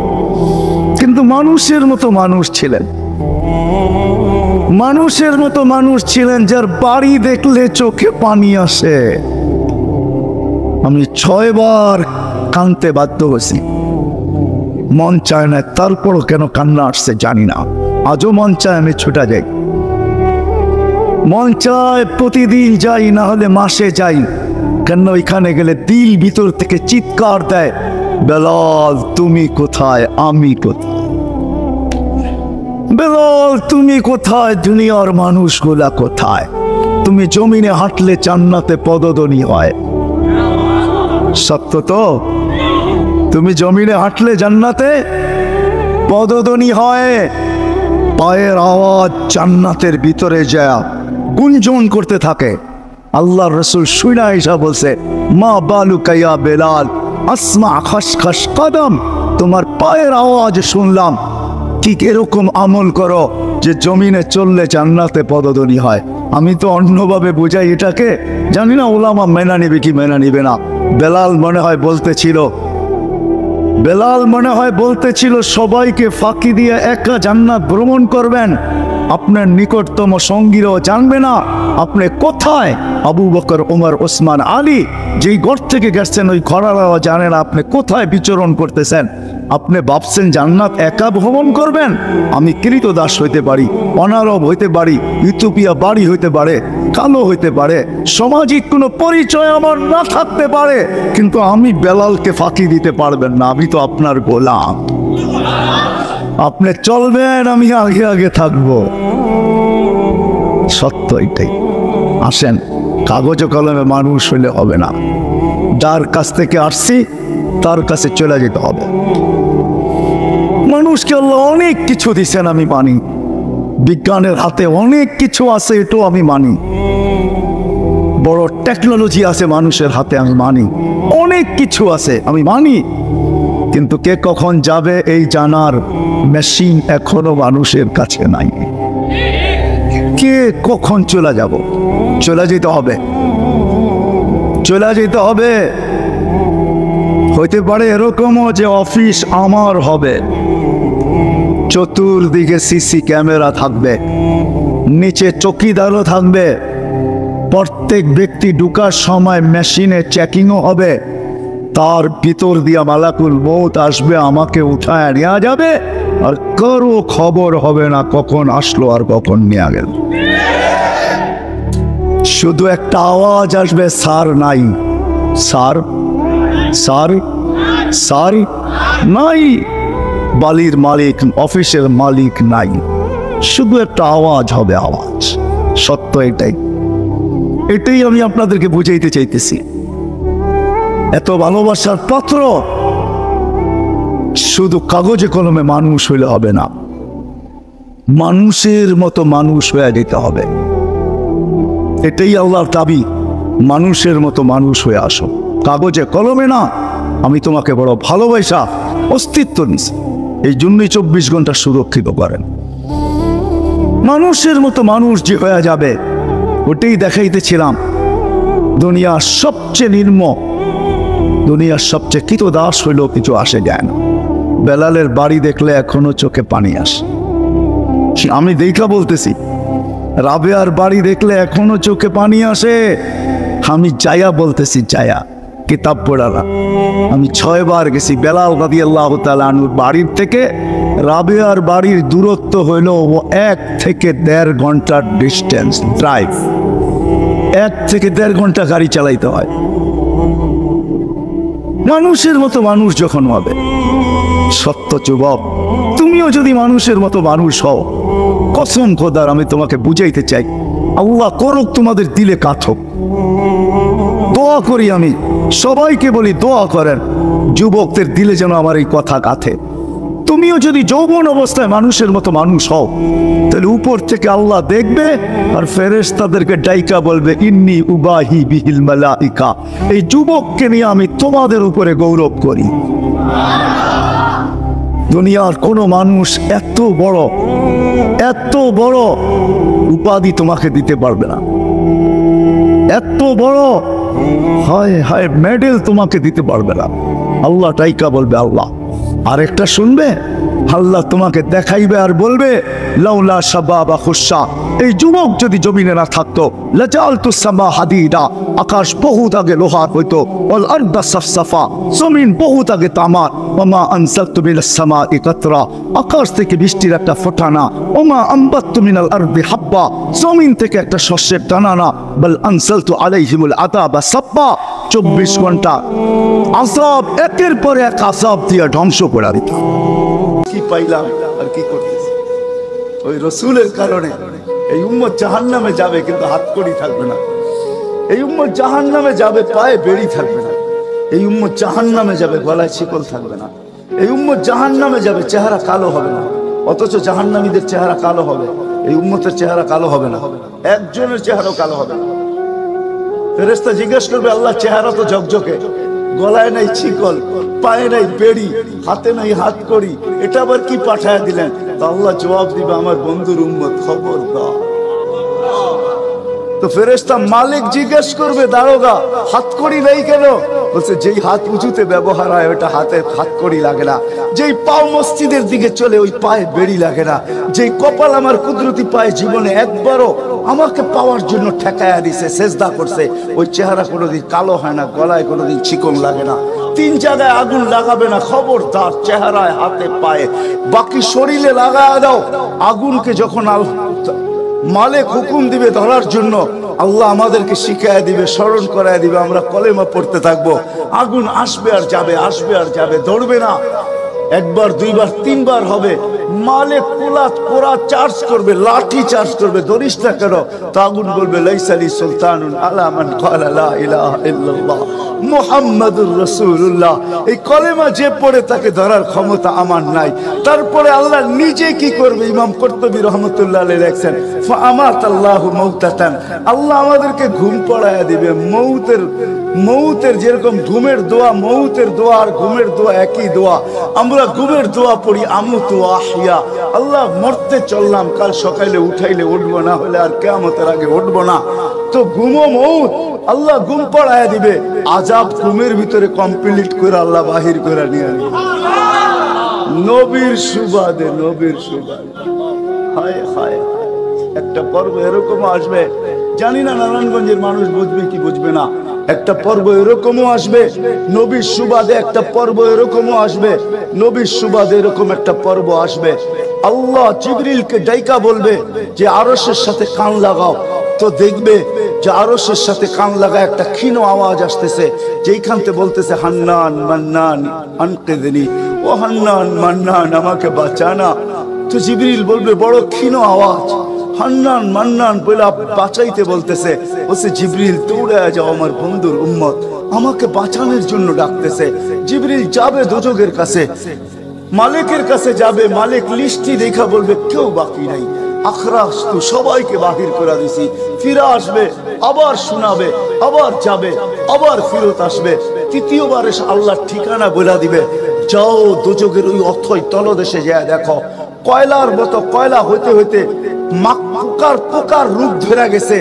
কিন্তু মানুষের মতো মানুষ ছিলেন, মানুষের মতো মানুষ ছিলেন যার বাড়ি দেখলে চোখে পানি আসে। আমি 6 বার কাঁদতে বাধ্য হয়েছি, মন চায় না, তারপরও কেন কান্না আসছে জানি না। আজও মন চায় আমি ছুটা যাই, মন চায় প্রতিদিন যাই, না হলে মাসে যাই। কেন ওইখানে গেলে দিল ভিতর থেকে চিৎকার দেয়, বেলাল তুমি কোথায়, আমি কোথায়, বেলাল তুমি কোথায়, দুনিয়ার মানুষগুলা কোথায়? তুমি জমিনে হাঁটলে জান্নাতে পদধ্বনি হয়। সত্য তো? তুমি জমিনে হাঁটলে জান্নাতে পদধ্বনি হয়, পায়ের আওয়াজ জান্নাতের ভিতরে যায় গুঞ্জন করতে থাকে। আল্লাহর রাসূল শুনা ঈসা বলছে, মা বালুকা ইয়া বেলাল আসমা খসখস কদম, তোমার পায়ের আওয়াজ শুনলাম। ঠিক এরকম আমল করো যে জমিনে চললে জান্নাতে পদধ্বনি হয়। আমি তো অন্যভাবে বুঝাই এটাকে, জানি না ওলামা মেনা নিবে কি মেনা নিবে না। বেলাল মনে হয় বলতেছিল সবাইকে ফাঁকি দিয়ে একা জান্নাত ভ্রমণ করবেন, আপনার নিকটতম সঙ্গীরাও জানবে না আপনি কোথায়। আবু বকর, ওমর, ওসমান, আলী যেই ঘর থেকে গেছেন ওই ঘরারাও জানে না আপনি কোথায় বিচরণ করতেছেন। আপনি ভাবছেন জান্নাত একা ভ্রমণ করবেন? আমি কৃতদাস হইতে পারি, অনারব হইতে পারি, ইথিওপিয়া বাড়ি হইতে পারে, কালো হইতে পারে, সামাজিক কোনো পরিচয় আমার না থাকতে পারে, কিন্তু আমি বেলালকে ফাঁকি দিতে পারবেন না। আমি তো আপনার গোলাম, আপনি চলবেন, আমি আগে আগে থাকবো। সত্য এটাই। আসেন, কাগজ কলমে মানুষ হইলে হবে না, যার কাছ থেকে আসছি তার কাছে চলে যেতে হবে। মানুষকে আল্লাহ অনেক কিছু দিচ্ছেন, আমি মানি। বিজ্ঞানের হাতে অনেক কিছু আছে, এটাও আমি মানি। বড় টেকনোলজি আছে মানুষের হাতে, আমি মানি। অনেক কিছু আছে, আমি মানি। কিন্তু কে কখন যাবে এই জানার মেশিন এখনো মানুষের কাছে নাই। কে কখন চলে যাব? চলে যেতে হবে, চলে যেতে হবে। হইতে পারে এরকমও যে অফিস আমার হবে, চতুর্দিকে সিসি ক্যামেরা থাকবে, নিচে চকিদারও থাকবে, প্রত্যেক ব্যক্তি ঢুকার সময় মেশিনে চেকিংও হবে, তার ভিতর দিয়া মালাকুল মউত আসবে, আমাকে উঠায় নেওয়া যাবে, আর কারো খবর হবে না কখন আসলো আর কখন নেওয়া গেল। শুধু একটা আওয়াজ আসবে, স্যার নাই, স্যার স্যার স্যার নাই, বালির মালিক, অফিসের মালিক নাই, শুধু একটা আওয়াজ হবে, আওয়াজ। সত্য এটাই, এটাই আমি আপনাদেরকে বুঝাইতে চাইতেছি। এত ভালোবাসার পাত্র শুধু কাগজে কলমে মানুষ হইলে হবে না, মানুষের মতো মানুষ হয়ে যেতে হবে। এটাই আল্লাহর দাবি, মানুষের মতো মানুষ হয়ে আসো, কাগজে কলমে না। আমি তোমাকে বড় ভালোবাসা অস্তিত্ব নিছি, এই জন্যই 24 ঘন্টা সুরক্ষিত করেন। মানুষের মতো মানুষ যে হয়ে যাবে, ওটাই দেখাইতেছিলাম। দুনিয়ার সবচেয়ে নির্ম, দুনিয়ার সবচেয়ে কৃতদাস হইলেও কিছু আসে যায় না। বেলালের বাড়ি দেখলে এখনো চোখে পানি আসে। আমি দেখা বলতেছি, রাবেয়ার বাড়ি দেখলে এখনো চোখে পানি আসে। আমি যায়া বলতেছি, যায়া কিতাব পড়ারা। আমি 6 বার গেছি। বেলাল রাদিয়াল্লাহু তাআলা আনহুর বাড়ির থেকে রাবেয়ার বাড়ির দূরত্ব হইল 1 থেকে 1.5 ঘন্টার ডিস্টেন্স ড্রাইভ। 1 থেকে 1.5 ঘন্টা গাড়ি চালাইতে হয়। মানুষের মতো মানুষ যখন হবে, সত্য যুবক, তুমিও যদি মানুষের মতো মানুষ হও, কসম খোদার আমি তোমাকে বুঝাইতে চাই, আল্লাহ করুক তোমাদের দিলে কাথক। দোয়া করি, আমি সবাইকে বলি দোয়া করেন যুবকদের দিলে যেন আমার এই কথা গাথে। তুমিও যদি যৌবন অবস্থায় মানুষের মতো মানুষ হও, তাহলে উপর থেকে আল্লাহ দেখবে আর ফেরেশতাদেরকে ডাইকা বলবে, ইন্নী উবাহি বিহিল মালাইকা, এই যুবককে নিয়ে আমি তোমাদের উপরে গৌরব করি। দুনিয়ার কোনো মানুষ এত বড় উপাধি তোমাকে দিতে পারবে না, এত বড় হায় হায় মেডেল তোমাকে দিতে পারবে না। আল্লাহ টাইকা বলবে আল্লাহ। আরেকটা শুনবে, আল্লাহ তোমাকে দেখাইবে আর বলবে লাউলা শাবাবা খুশা, এই যুবক যদি জমিনে না থাকতো লাজালতু সামা হাদিদা, আকাশ বহুত আগে লোহার হইতো, ওয়াল আরদা সাফসাফা, জমিন বহুত আগে তামার, ওমা আনসালতু মিনাস সামাই কাতরা, আকাশ থেকে বৃষ্টির একটা ফোঁটানা, ওমা আম্বাততু মিনাল আরদি হাব্বা, জমিন থেকে একটা শস্যের দানা, বাল আনসালতু আলাইহিমুল আযাবা সাব্বা, 24 ঘন্টা আযাব একের পর এক আযাব দিয়ে ধ্বংস করে দিতাম। কি পাইলাম আর কি করতেছি? ওই রসুলের কারণে এই উম্মত জাহান্নামে যাবে, কিন্তু হাতকড়ি থাকবে না। এই উম্মত জাহান্নামে যাবে, পায়ে বেড়ি থাকবে না। এই উম্মত জাহান্নামে যাবে, গলায় শিকল থাকবে না। এই উম্মত জাহান্নামে যাবে, চেহারা কালো হবে না। অথচ জাহান্নামীদের চেহারা কালো হবে, এই উম্মতের চেহারা কালো হবে না। একজনের চেহারাও কালো হবে না। ফেরেশতা জিজ্ঞেস করবে আল্লাহ চেহারা তো ঝকঝকে, গলায় নাই শিকল, পায়ে নাই বেড়ি, হাতে নাই হাতকড়ি, এটা আবার কি পাঠায় দিলেন? তো আল্লাহ জবাব দিবে আমার বন্ধুর উম্মত খবরদার। তো ফেরেশতা মালিক জিজ্ঞেস করবে দারোগা হাতকড়ি নেই কেন? বলছে যেই হাত উঁচুতে ব্যবহার হয় ওটা হাতে হাতকড়ি লাগে না, যেই পাও মসজিদের দিকে চলে ওই পায়ে বেড়ি লাগে না, যেই কপাল আমার কুদরতি পায়ে জীবনে একবারও আমাকে পাওয়ার জন্য ঠেকায়া দিছে, সেজদা করছে, ওই চেহারা কোনোদিন কালো হয় না, গলায় কোনোদিন চিকন লাগে না। 3 জায়গায় আগুন লাগাবে না, খবরদার। চেহারায়, হাতে, পায়ে, বাকি শরীরে লাগায় দাও। আগুনকে যখন মালিক হুকুম দিবে ধরার জন্য, আল্লাহ আমাদেরকে শিখায় দিবে, স্মরণ করায় দিবে, আমরা কলেমা পড়তে থাকবো। আগুন আসবে আর যাবে, আসবে আর যাবে, ধরবে না। একবার, দুইবার, 3 বার হবে। মালিক কোরা চার্জ করবে, লাঠি চার্জ করবে, ধরিস না কেন? তো আগুন বলবে লাইসালি সুলতানুন আলা মান ক্বালা লা ইলাহা ইল্লাল্লাহ মুহাম্মাদুর রাসূলুল্লাহ। এই কলেমা যে পড়ে তাকে ধরার ক্ষমতা আমার নাই। তারপরে আল্লাহ নিজে কি করবে? ইমাম কুরতুবী রাহমাতুল্লাহ আলাইহি লেখেন ফাআমাতাল্লাহু মাউতাতান, আল্লাহ আমাদেরকে ঘুম পড়ায়া দিবে। মৌতের যেরকম ঘুমের দোয়া, মৌতের দোয়া আর ঘুমের দোয়া একই দোয়া। আমরা ঘুমের দোয়া পড়ি আমুতু আহিয়া, আল্লাহ মরতে চললাম, কাল সকালে উঠাইলে উঠবো, না হলে আর কিয়ামতের আগে উঠবো না। তো ঘুমো মৌত, আল্লাহ ঘুম পড়ায়া দিবে। আযাব ঘুমের ভিতরে কমপ্লিট করে আল্লাহ বাহির করে নিয়ে আসবে নবীর সুবাদে, নবীর সুবাদে। হায় হায়, একটা পর্ব এরকম আসবে, জানি না নারায়ণগঞ্জের মানুষ বুঝবে কি বুঝবে না। একটা পর্ব এরকমও আসবে নবীর সুবাদে, একটা পর্ব এরকমও আসবে নবীর সুবাদে, এরকম একটা পর্ব আসবে। আল্লাহ জিবরিলকে ডাইকা বলবে যে আরশের সাথে কান লাগাও। তো দেখবে যে আরশের সাথে কান লাগা একটা ক্ষীণ আওয়াজ আসতেছে, যেইখান থেকে বলতেছে হান্নান মান্নান আনকিযনি, ও হান্নান মান্নান আমাকে বাঁচানা। তো জিবরিল বলবে বড় ক্ষীণ আওয়াজ, হান্নান মান্নান বলে বাঁচাইতে বলতেছে। বলছে জিবরিল দৌড়ে যাও, আমার বন্ধুর উম্মত আমাকে বাঁচানোর জন্য ডাকতেছে। জিবরিল যাবে দোজখের কাছে, মালিকের কাছে যাবে। মালিক লিস্টি দেখা বলবে কেউ বাকি নাই, আখরাস তো সবাইকে বাহির করে দিছি। ফিরে আসবে, আবার শোনাবে, আবার যাবে, আবার ফেরত আসবে। তৃতীয়বার এসে আল্লাহর ঠিকানা বলে দিবে, যাও দোজখের ওই অথই তলদেশে যায় দেখো, কয়লার মতো কয়লা হইতে হইতে পোকার রূপ ধরে গেছে,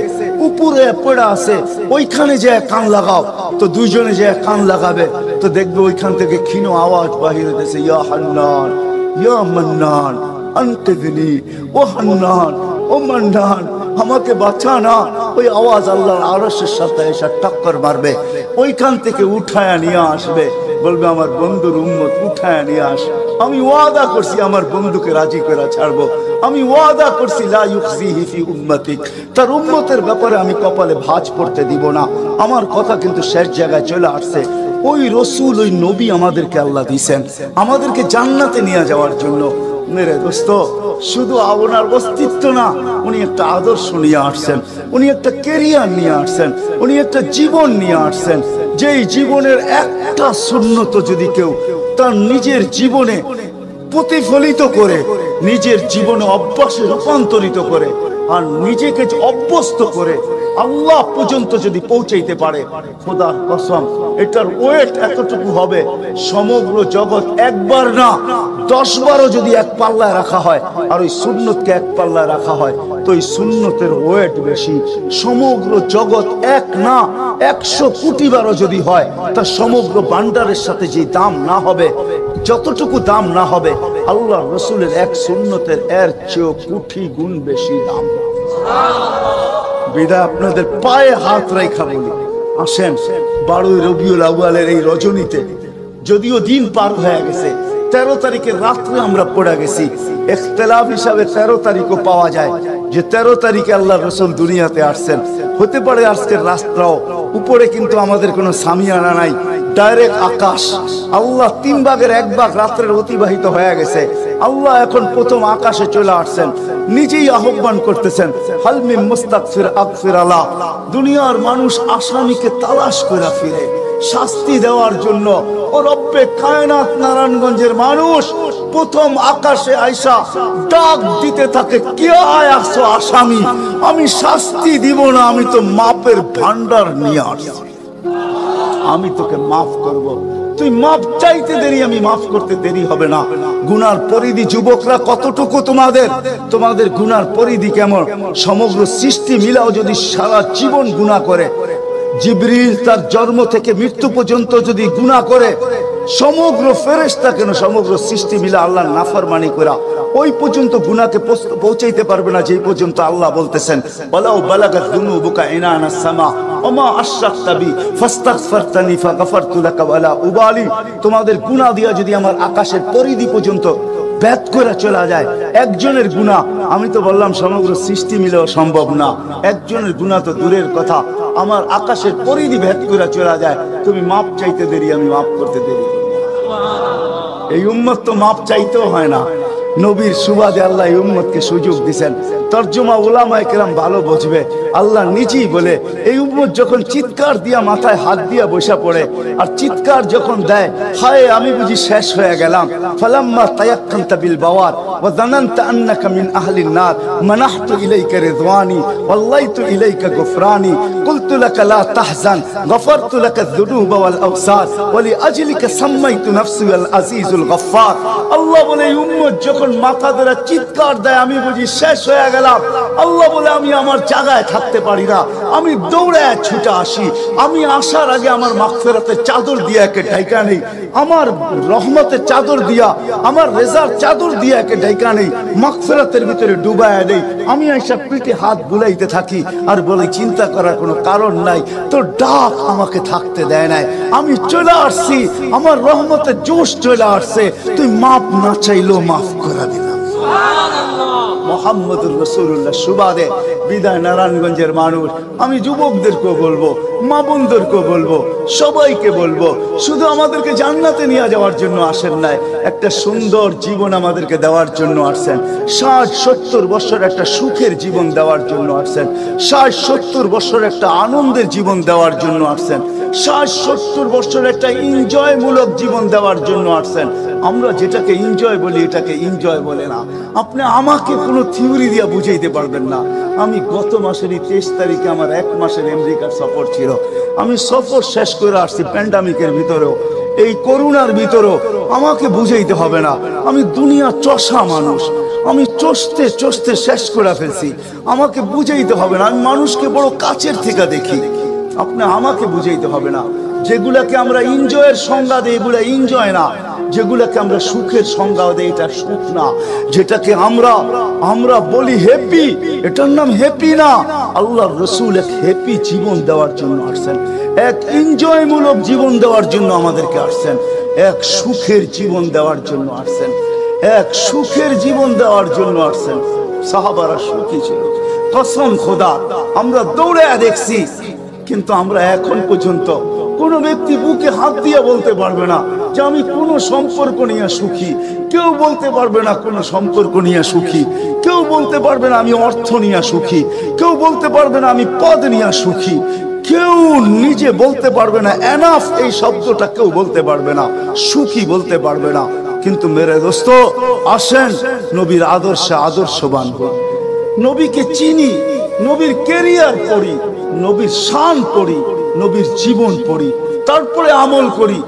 উপরে পড়ে আছে, ওইখানে যে কান লাগাও। তো দুইজনে যে কান লাগাবে, তো দেখবে ওইখান থেকে ক্ষীণ আওয়াজ বাহির হইতেছে, ইয়া হান্নান ইয়া মান্নান আনকিযনি, ও হান্নান ও মান্নান আমাকে বাঁচানা। ওই আওয়াজ আল্লাহর আরশের সাথে এসে টক্কর মারবে, ওইখান থেকে উঠায়া নিয়ে আসবে। বলবে আমার বন্ধুর উম্মত উঠায়া নিয়ে আস, আমি ওয়াদা করছি আমার বন্ধুকে রাজি করে ছাড়বো। আমি ওয়াদা করছি লা ইউখজিহি ফি উম্মতিক, তার উম্মতের ব্যাপারে আমি কপালে ভাঁজ পড়তে দিব না। আমার কথা কিন্তু শেষ জায়গায় চলে আসছে। ওই রসুল, ওই নবী আমাদেরকে আল্লাহ দিয়েছেন আমাদেরকে জান্নাতে নিয়ে যাওয়ার জন্য। মেরে দোস্ত, শুধু আপনার অস্তিত্ব না, উনি একটা আদর্শ নিয়ে আসছেন, উনি একটা ক্যারিয়ার নিয়ে আসছেন, উনি একটা জীবন নিয়ে আসছেন। যেই জীবনের একটা সুন্নত যদি কেউ তার নিজের জীবনে প্রতিফলিত করে, নিজের জীবনে অভ্যাসে রূপান্তরিত করে, আর নিজেকে অভ্যস্ত করে, আল্লাহ পর্যন্ত যদি পৌঁছাইতে পারে, খোদার কসম এটার ওয়েট এতটুকু হবে, সমগ্র জগৎ একবার না 10 বারও যদি এক পাল্লায় রাখা হয় আর ওই সুন্নতকে এক পাল্লায় রাখা হয়, তো ওই সুন্নতের ওয়েট বেশি। সমগ্র জগৎ এক না 100 কোটি বারও যদি হয়, তা সমগ্র ভান্ডারের সাথে যে দাম না হবে, যতটুকু দাম না হবে, আল্লাহ রসুলের এক সুন্নতের এর চেয়েও কোটি গুণ বেশি দাম। বিদায় আপনাদের পায়ে হাত রেখা বলি, আসেন 12 রবিউল আউয়ালের এই রজনীতে, যদিও দিন পার হয়ে গেছে, 13 তারিখের রাত্রে আমরা পড়ে গেছি, ইখতিলাফ হিসাবে 13 তারিখও পাওয়া যায় যে 13 তারিখে আল্লাহ রসুল দুনিয়াতে আসছেন। হতে পারে আজকের রাস্তাও উপরে, কিন্তু আমাদের কোনো সামিয়ানা নাই, ডাইরেক্ট আকাশ। আল্লাহ 3 ভাগের 1 ভাগ রাত্রের অতিবাহিত হয়ে গেছে, আল্লাহ এখন প্রথম আকাশে চলে আসছেন, নিজেই আহ্বান করতেছেন, হাল মিন মুস্তাগফির আগফির আলা। দুনিয়ার মানুষ আসামিকে তালাশ করে ফিরে শাস্তি দেওয়ার জন্য, ও রব্বে কায়নাত নারায়ণগঞ্জের মানুষ প্রথম আকাশে আইসা ডাক দিতে থাকে, কে আসছো আসামি? আমি শাস্তি দিব না, আমি তো মাপের ভান্ডার নিয়ে আসছি, আমি তোকে মাফ করব। তুই মাফ চাইতে দেরি, আমি মাফ করতে দেরি হবে না। গুনার পরিধি যুবকরা কতটুকু তোমাদের গুনার পরিধি কেমন? সমগ্র সৃষ্টি মিলাও যদি সারা জীবন গুনাহ করে, জিবরিল তার জন্ম থেকে মৃত্যু পর্যন্ত যদি গুনাহ করে, সমগ্র ফেরেশতা কেন সমগ্র সৃষ্টি মিলা আল্লাহর নাফরমানি করা ওই পর্যন্ত গুনাহকে পৌঁছাইতে পারবে না, যেই পর্যন্ত আল্লাহ বলতেছেন, ওয়ালাউ বালাগাত যুনুবুকা ইনানাস সামা ওমা আশরাকতা বি ফাস্তাগফারতানি ফাগফারতু লাকা ওয়ালা উবালি। তোমাদের গুনাহ দিয়া যদি আমার আকাশের পরিধি পর্যন্ত ভেদ করে চলা যায়, একজনের গুনাহ, আমি তো বললাম সমগ্র সৃষ্টি মিলেও সম্ভব না, একজনের গুনাহ তো দূরের কথা, আমার আকাশের পরিধি ভেদ করে চলা যায়, তুমি মাপ চাইতে দেরি, আমি মাপ করতে দেরি। এই উম্মত তো মাপ চাইতেও হয় না, নবীর সুবাদে আল্লাহ এই উম্মতকে সুযোগ দিবেন। তরজমা উলামায়ে কেরাম ভালো বুঝবে, আল্লাহ নিজেই বলে, এই উম্মত যখন চিৎকার দিয়া মাথায় হাত দিয়া বসা পড়ে আর চিৎকার যখন দেয়, হায় আমি বুঝি শেষ হয়ে গেলাম, ফালাম্মা তায়াক্কানতা বিল বাওয়ার ওয়া যানানতা আন্নাকা মিন আহলিন নার মানাহতু ইলাইকা রিদওয়ানি ওয়াল্লাইতু ইলাইকা গুফরানি কুলতু লাকা লা তাহজান গফারতু লাকা যুনুবা ওয়াল আওসার ওয়া লিআজলিকা সাম্মাইতু নাফসি আল আজিজুল গফফার। আল্লাহ বলে এই উম্মত যখন মাথা ধরে চিৎকার দেয়, আমি বুঝি শেষ হয়ে গেলাম, আল্লাহ বলে আমি আমার জায়গায় থাকতে পারি না, আমি দৌড়ায় ছুটে আসি, আমি আসার আগে আমার মাগফিরাতের চাদর দিয়া একে ঢাইকা নেই, আমার রহমতের চাদর দিয়া, আমার রেজার চাদর দিয়া একে ঢাইকা নেই, মাগফিরাতের ভিতরে ডুবায়া নেই, আমি আইসা পিঠে হাত বুলাইতে থাকি আর বলি চিন্তা করার কোনো কারণ নাই, তোর ডাক আমাকে থাকতে দেয় নাই, আমি চলে আসছি, আমার রহমতের জোশ চলে আসছে, তুই মাপ না চাইলেও মাফ করে দিলাম। মুহাম্মদুর রাসূলুল্লাহ সুবাদে বিদায় নারায়ণগঞ্জের মানুষ, আমি যুবকদেরকেও বলবো, মা বোনদেরকেও বলবো, সবাইকে বলবো, শুধু আমাদেরকে জান্নাতে নিয়ে যাওয়ার জন্য আসেন নাই, একটা সুন্দর জীবন আমাদেরকে দেওয়ার জন্য আসছেন, 60-70 বছর একটা সুখের জীবন দেওয়ার জন্য আসছেন, 60-70 বছর একটা আনন্দের জীবন দেওয়ার জন্য আসছেন, 60-70 বছর একটা এনজয়মূলক জীবন দেওয়ার জন্য আসছেন। আমরা যেটাকে এনজয় বলি এটাকে এনজয় বলে না। আপনি আমাকে কোনো থিওরি দিয়া বুঝাইতে পারবেন না। আমি গত মাসেরই 23 তারিখে আমার 1 মাসের আমেরিকার সফর ছিল, আমি সফর শেষ করে আসছি প্যান্ডামিকের ভিতরেও, এই করোনার ভিতরেও, আমাকে বুঝাইতে হবে না, আমি দুনিয়া চষা মানুষ, আমি চষতে চষতে শেষ করে ফেলছি, আমাকে বুঝাইতে হবে না, আমি মানুষকে বড় কাছের থেকে দেখি, আপনি আমাকে বুঝাইতে হবে না। যেগুলাকে আমরা এনজয়ের সংজ্ঞা দিই এগুলা এনজয় না, যেগুলাকে আমরা সুখের সংজ্ঞা দেই এটা সুখ না, যেটাকে আমরা বলি হ্যাপি, এটার নাম হ্যাপি না। আল্লাহর রাসূল এক হ্যাপি জীবন দেওয়ার জন্য আসছেন, এক এনজয়মূলক জীবন দেওয়ার জন্য আমাদেরকে আসছেন, এক সুখের জীবন দেওয়ার জন্য আসছেন, এক সুখের জীবন দেওয়ার জন্য আসছেন। সাহাবারা সুখী ছিল, কসম খোদা, আমরা দৌড়ে দেখছি, কিন্তু আমরা এখন পর্যন্ত কোন ব্যক্তি বুকে হাত দিয়ে বলতে পারবে না যে আমি কোন সম্পর্ক নিয়ে সুখী, কেউ বলতে পারবে না কোন সম্পর্ক নিয়ে সুখী, কেউ বলতে পারবে না আমি অর্থ নিয়ে সুখী, কেউ বলতে পারবে না আমি পদ নিয়ে সুখী, কেউ নিজে বলতে পারবে না এনাফ এই শব্দটা কেউ বলতে পারবে না, সুখী বলতে পারবে না। কিন্তু মেরে দোস্ত আসেন নবীর আদর্শে আদর্শবান হই, নবীকে চিনি, নবীর ক্যারিয়ার পড়ি, নবীর শান পড়ি, নবীর জীবন পড়ি, তারপরে আমল করি।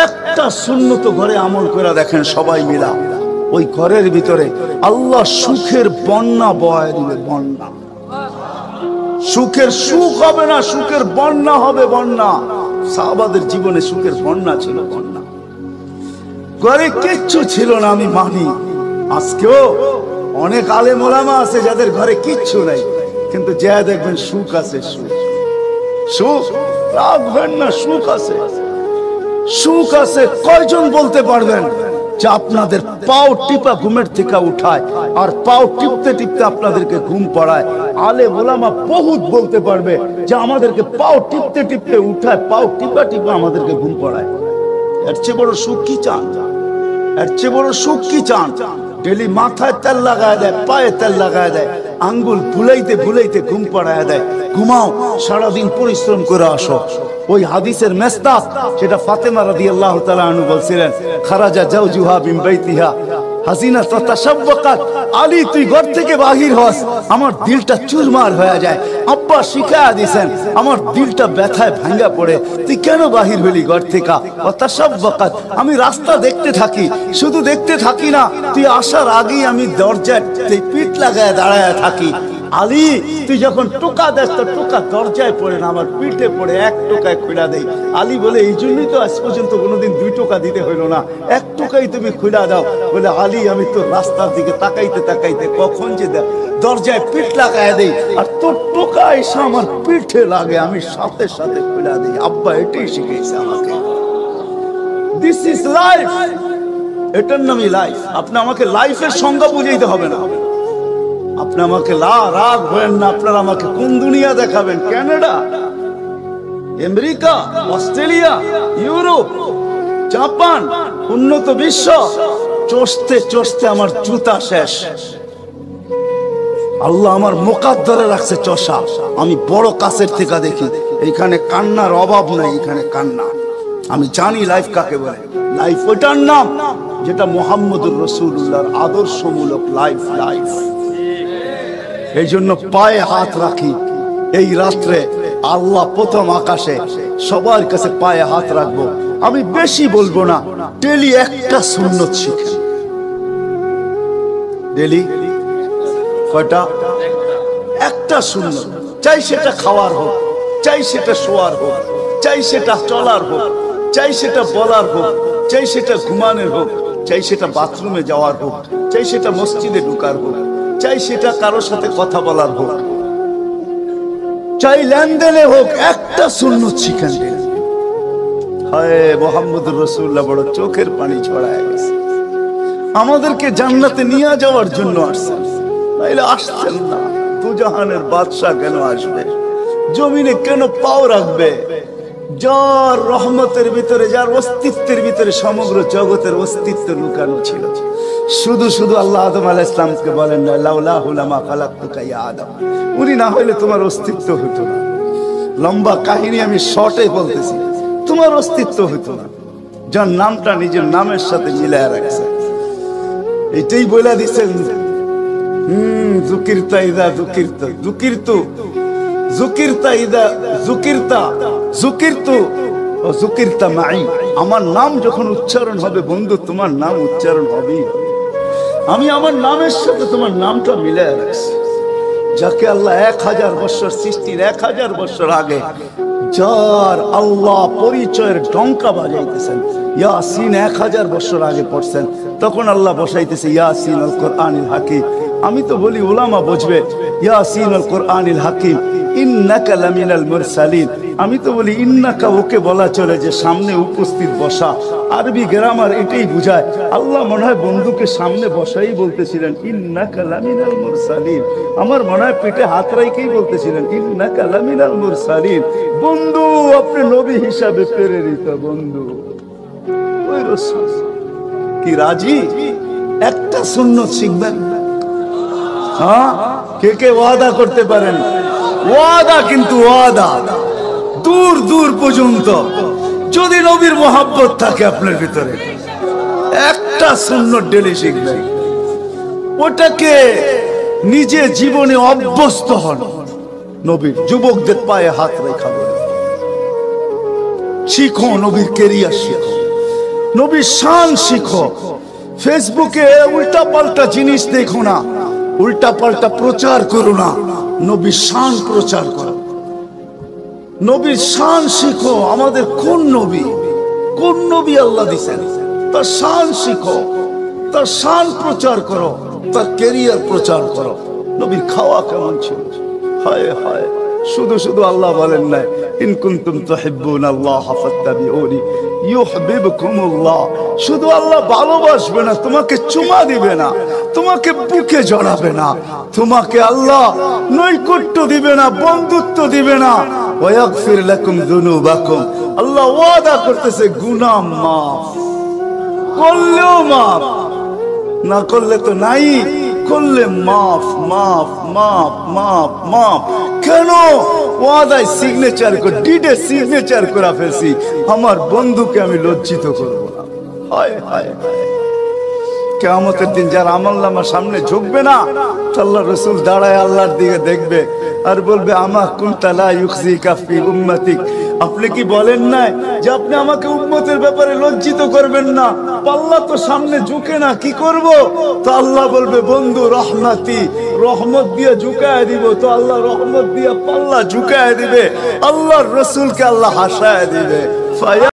একটা সুন্নত ঘরে আমল করে দেখেন সবাই মিলা, ওই ঘরের ভিতরে আল্লাহ সুখের বন্যা বয় দিবে। বন্যা, সুখের সুখ হবে না, সুখের বন্যা হবে। বন্যা, সাহাবাদের জীবনে সুখের বন্যা ছিল। বন্যা, ঘরে কিচ্ছু ছিল না, আমি মানি। আজকেও অনেক আলেম ওলামা আছে যাদের ঘরে কিচ্ছু নাই, কিন্তু যা দেখবেন সুখ আছে। সুখ, সুখ রাখবেন না, সুখ আছে, সুখ আছে। কয়জন বলতে পারবেন যে আপনাদের পাও টিপা ঘুমের থেকে উঠায় আর পাও টিপতে টিপতে আপনাদেরকে ঘুম পড়ায়? আলেম ওলামা বহুত বলতে পারবে যে আমাদেরকে পাও টিপতে টিপতে উঠায়, পাও টিপা টিপা আমাদেরকে ঘুম পড়ায়। এর চেয়ে বড় সুখ কি চান? এর চেয়ে বড় সুখ কি চান? ডেলি মাথায় তেল লাগায় দেয়, পায়ে তেল লাগায় দেয়, আঙ্গুল ভুলাইতে ভুলাইতে ঘুম পাড়ায় দেয়। ঘুমাও, সারাদিন পরিশ্রম করে আসো। ওই হাদিসের মেস্তাক, সেটা ফাতেমা রাদিয়াল্লাহু তাআলা আনহু বলছিলেন, খারাজা জাওজুহা মিন বাইতিহা হাসিনা তাতাশাব্বাকাত। আলী, তুই ঘর থেকে বাহির হস, আমার দিলটা চুরমার হয়ে যায়। আব্বা শিখায়া দিয়েছেন, আমার দিলটা ব্যথায় ভাঙ্গা পড়ে। তুই কেন বাহির হলি ঘর থেকে? তাতাশাব্বাকাত, আমি রাস্তা দেখতে থাকি, শুধু দেখতে থাকি না, তুই আসার আগেই আমি দরজায় পিঠ লাগায় দাঁড়ায় থাকি। আলী, তুই যখন টোকা দেস তো টোকা দরজায় পড়ে না, আমার পিঠে পড়ে, এক টোকায় খুলা দেই। আলী বলে, এই জন্যই তো আজ পর্যন্ত কোনোদিন 2 টোকা দিতে হইলো না, 1 টোকাই তুমি খুলা দাও। বলে, আলী, আমি তো রাস্তার দিকে তাকাইতে তাকাইতে কখন যে দরজায় পিঠ লাগায় দেই, আর তোর টোকা এসে আমার পিঠে লাগে, আমি সাথে সাথে খুলা দেই। আব্বা এটাই শিখেছে আমাকে। দিস ইজ লাইফ, এটার নামই লাইফ। আপনি আমাকে লাইফের সংজ্ঞা বুঝাইতে হবে না। আপনি আমাকে রাগ হবেন না, আপনারা আমাকে কোন দুনিয়া দেখাবেন? Canada, America, Australia, Europe, Japan, উন্নত বিশ্ব, চষতে চষতে আমার জুতা শেষ। আল্লাহ আমার মুকাদ্দারে রাখছে চষা। আমি বড় কাছের থেকে দেখি, এইখানে কান্নার অভাব নাই, এখানে কান্না। আমি জানি লাইফ কাকে বলে। লাইফ ওটার নাম যেটা মুহাম্মদুর রাসূলুল্লাহর আদর্শমূলক লাইফ। লাইফ, এই জন্য পায়ে হাত রাখি। এই রাত্রে আল্লাহ প্রথম আকাশে সবার কাছে পায়ে হাত রাখবো। আমি বেশি বলবো না, ডেলি একটা সুন্নত শিখেন। ডেলি কয়টা? একটা সুন্নত। চাই সেটা খাওয়ার হোক, চাই সেটা শোয়ার হোক, চাই সেটা চলার হোক, চাই সেটা বলার হোক, চাই সেটা ঘুমানোর হোক, চাই সেটা বাথরুমে যাওয়ার হোক, চাই সেটা মসজিদে ঢুকার হোক, চাই সেটা কারোর সাথে কথা বলার হোক, চাই লেনদেনে হোক, একটা সুন্নত শিখেন। হায় মুহাম্মদুর রাসূলুল্লাহ বড় চোখের পানি ছড়ায় গেছে। আমাদেরকে জান্নাতে নিয়ে যাওয়ার জন্য আসছেন, নাইলে আসছেন না। দুজাহানের বাদশা কেন আসবে? জমিনে কেন পাও রাখবে? যার রহমতের ভিতরে, যার অস্তিত্বের ভিতরে সমগ্র জগতের অস্তিত্ব লুকানো ছিল। শুধু শুধু আল্লাহ আদম আলাইহিস সালামকে বলেন না, লাউলাহু লামা খালাকতুকা ইয়া আদম। উনি না হইলে তোমার অস্তিত্ব হতো না। লম্বা কাহিনী আমি শর্টে বলতেছি, তোমার অস্তিত্ব হতো না। যার নামটা নিজের নামের সাথে মিলায় রাখছে, এটাই বলে দিচ্ছেন, যুকিরতা ইদা যুকিরতা যুকিরতু যুকিরতা ইদা যুকিরতা যুকিরতু ও যুকিরতা মাই। আমার নাম যখন উচ্চারণ হবে বন্ধু, তোমার নাম উচ্চারণ হবেই। আমি আমার নামের সাথে তোমার নামটা মিলায় রাখছি। যাকে আল্লাহ 1000 বছর সৃষ্টির 1000 বছর আগে, যার আল্লাহ পরিচয়ের ডঙ্কা বাজাইতেছেন, ইয়াসিন 1000 বছর আগে পড়ছেন, তখন আল্লাহ বসাইতেছে ইয়াসিন আল কোরআনিল হাকিম। আমি তো বলি উলামা বুঝবে, ইয়াসিন আল কোরআনিল হাকিম ইন্নাকা লামিনাল মুরসালিন। আমি তো বলি ইন্নাকা ওকে বলা চলে যে সামনে উপস্থিত বসা। আরবি গ্রামার এটাই বুঝায়। আল্লাহ মনে হয় বন্ধুকে সামনে বসাই বলতেছিলেন ইন্নাকা লামিনাল মুরসালিন। আমার মনে হয় পেটে হাত রাইকেই বলতেছিলেন ইন্নাকা লামিনাল মুরসালিন। বন্ধু, আপনি নবী হিসাবে প্রেরিত বন্ধু। ওই রাসূল কি রাজি? একটা সুন্নত শিখবেন। হ্যাঁ, কে কে ওয়াদা করতে পারেন? ওয়াদা, কিন্তু ওয়াদা দূর দূর পর্যন্ত। যদি নবীর মোহাব্বত থাকে আপনার ভিতরে, একটা সুন্নত ডেলি শিখবেন। ওটাকে নিজে জীবনে অভ্যস্ত হন। নবীর যুবকদের পায়ে হাত রেখা বলে শিখো, নবীর কেরিয়ার শিখো, নবীর শান শিখো। ফেসবুকে উল্টা পাল্টা জিনিস দেখো না, উল্টা পাল্টা প্রচার করো না, নবীর শান প্রচার করো, নবীর শান শিখো। আমাদের কোন নবী, কোন নবী আল্লাহ দিছেন, তার শান শিখো, তার শান প্রচার করো, তার কেরিয়ার প্রচার করো। নবীর খাওয়া কেমন ছিল, হায় হায়, শুধু শুধু আল্লাহ বলেন নাই ইন কুনতুম তুহিব্বুনাল্লাহ ফাত্তাবিউনি ইউহিব্বুকুমুল্লাহ। শুধু আল্লাহ ভালোবাসবে না, তোমাকে চুমা দিবে না, তোমাকে বুকে জড়াবে না, তোমাকে আল্লাহ নৈকট্য দিবে না, বন্ধুত্ব দিবে না। ওয়াগফির লাকুম যুনুবাকুম, আল্লাহ ওয়াদা করতেছে গুনাহ মাফ করলেও মাফ, না করলে তো নাই, করলে মাফ মাফ মাফ মাফ মাফ। কেন? ওয়াদায় সিগনেচার করে, ডিডে সিগনেচার করে ফেলছি, আমার বন্ধুকে আমি লজ্জিত করব না। হায় হায় হায়, কিয়ামতের দিন যার আমলনামার সামনে ঝুঁকবে না, আল্লাহ রাসূল দাঁড়ায় আল্লাহর দিকে দেখবে আর বলবে আমা কুনতা লা ইউখজিকা ফি উম্মতিক, আপনি কি বলেন নাই যে আপনি আমাকে উম্মতের ব্যাপারে লজ্জিত করবেন না? পাল্লা তো সামনে ঝুঁকে না, কি করব? তো আল্লাহ বলবে বন্ধু রহমতি, রহমত দিয়ে ঝুঁকায় দিব। তো আল্লাহ রহমত দিয়ে পাল্লা ঝুঁকায় দিবে, আল্লাহর রাসূলকে আল্লাহ হাসায় দিবে।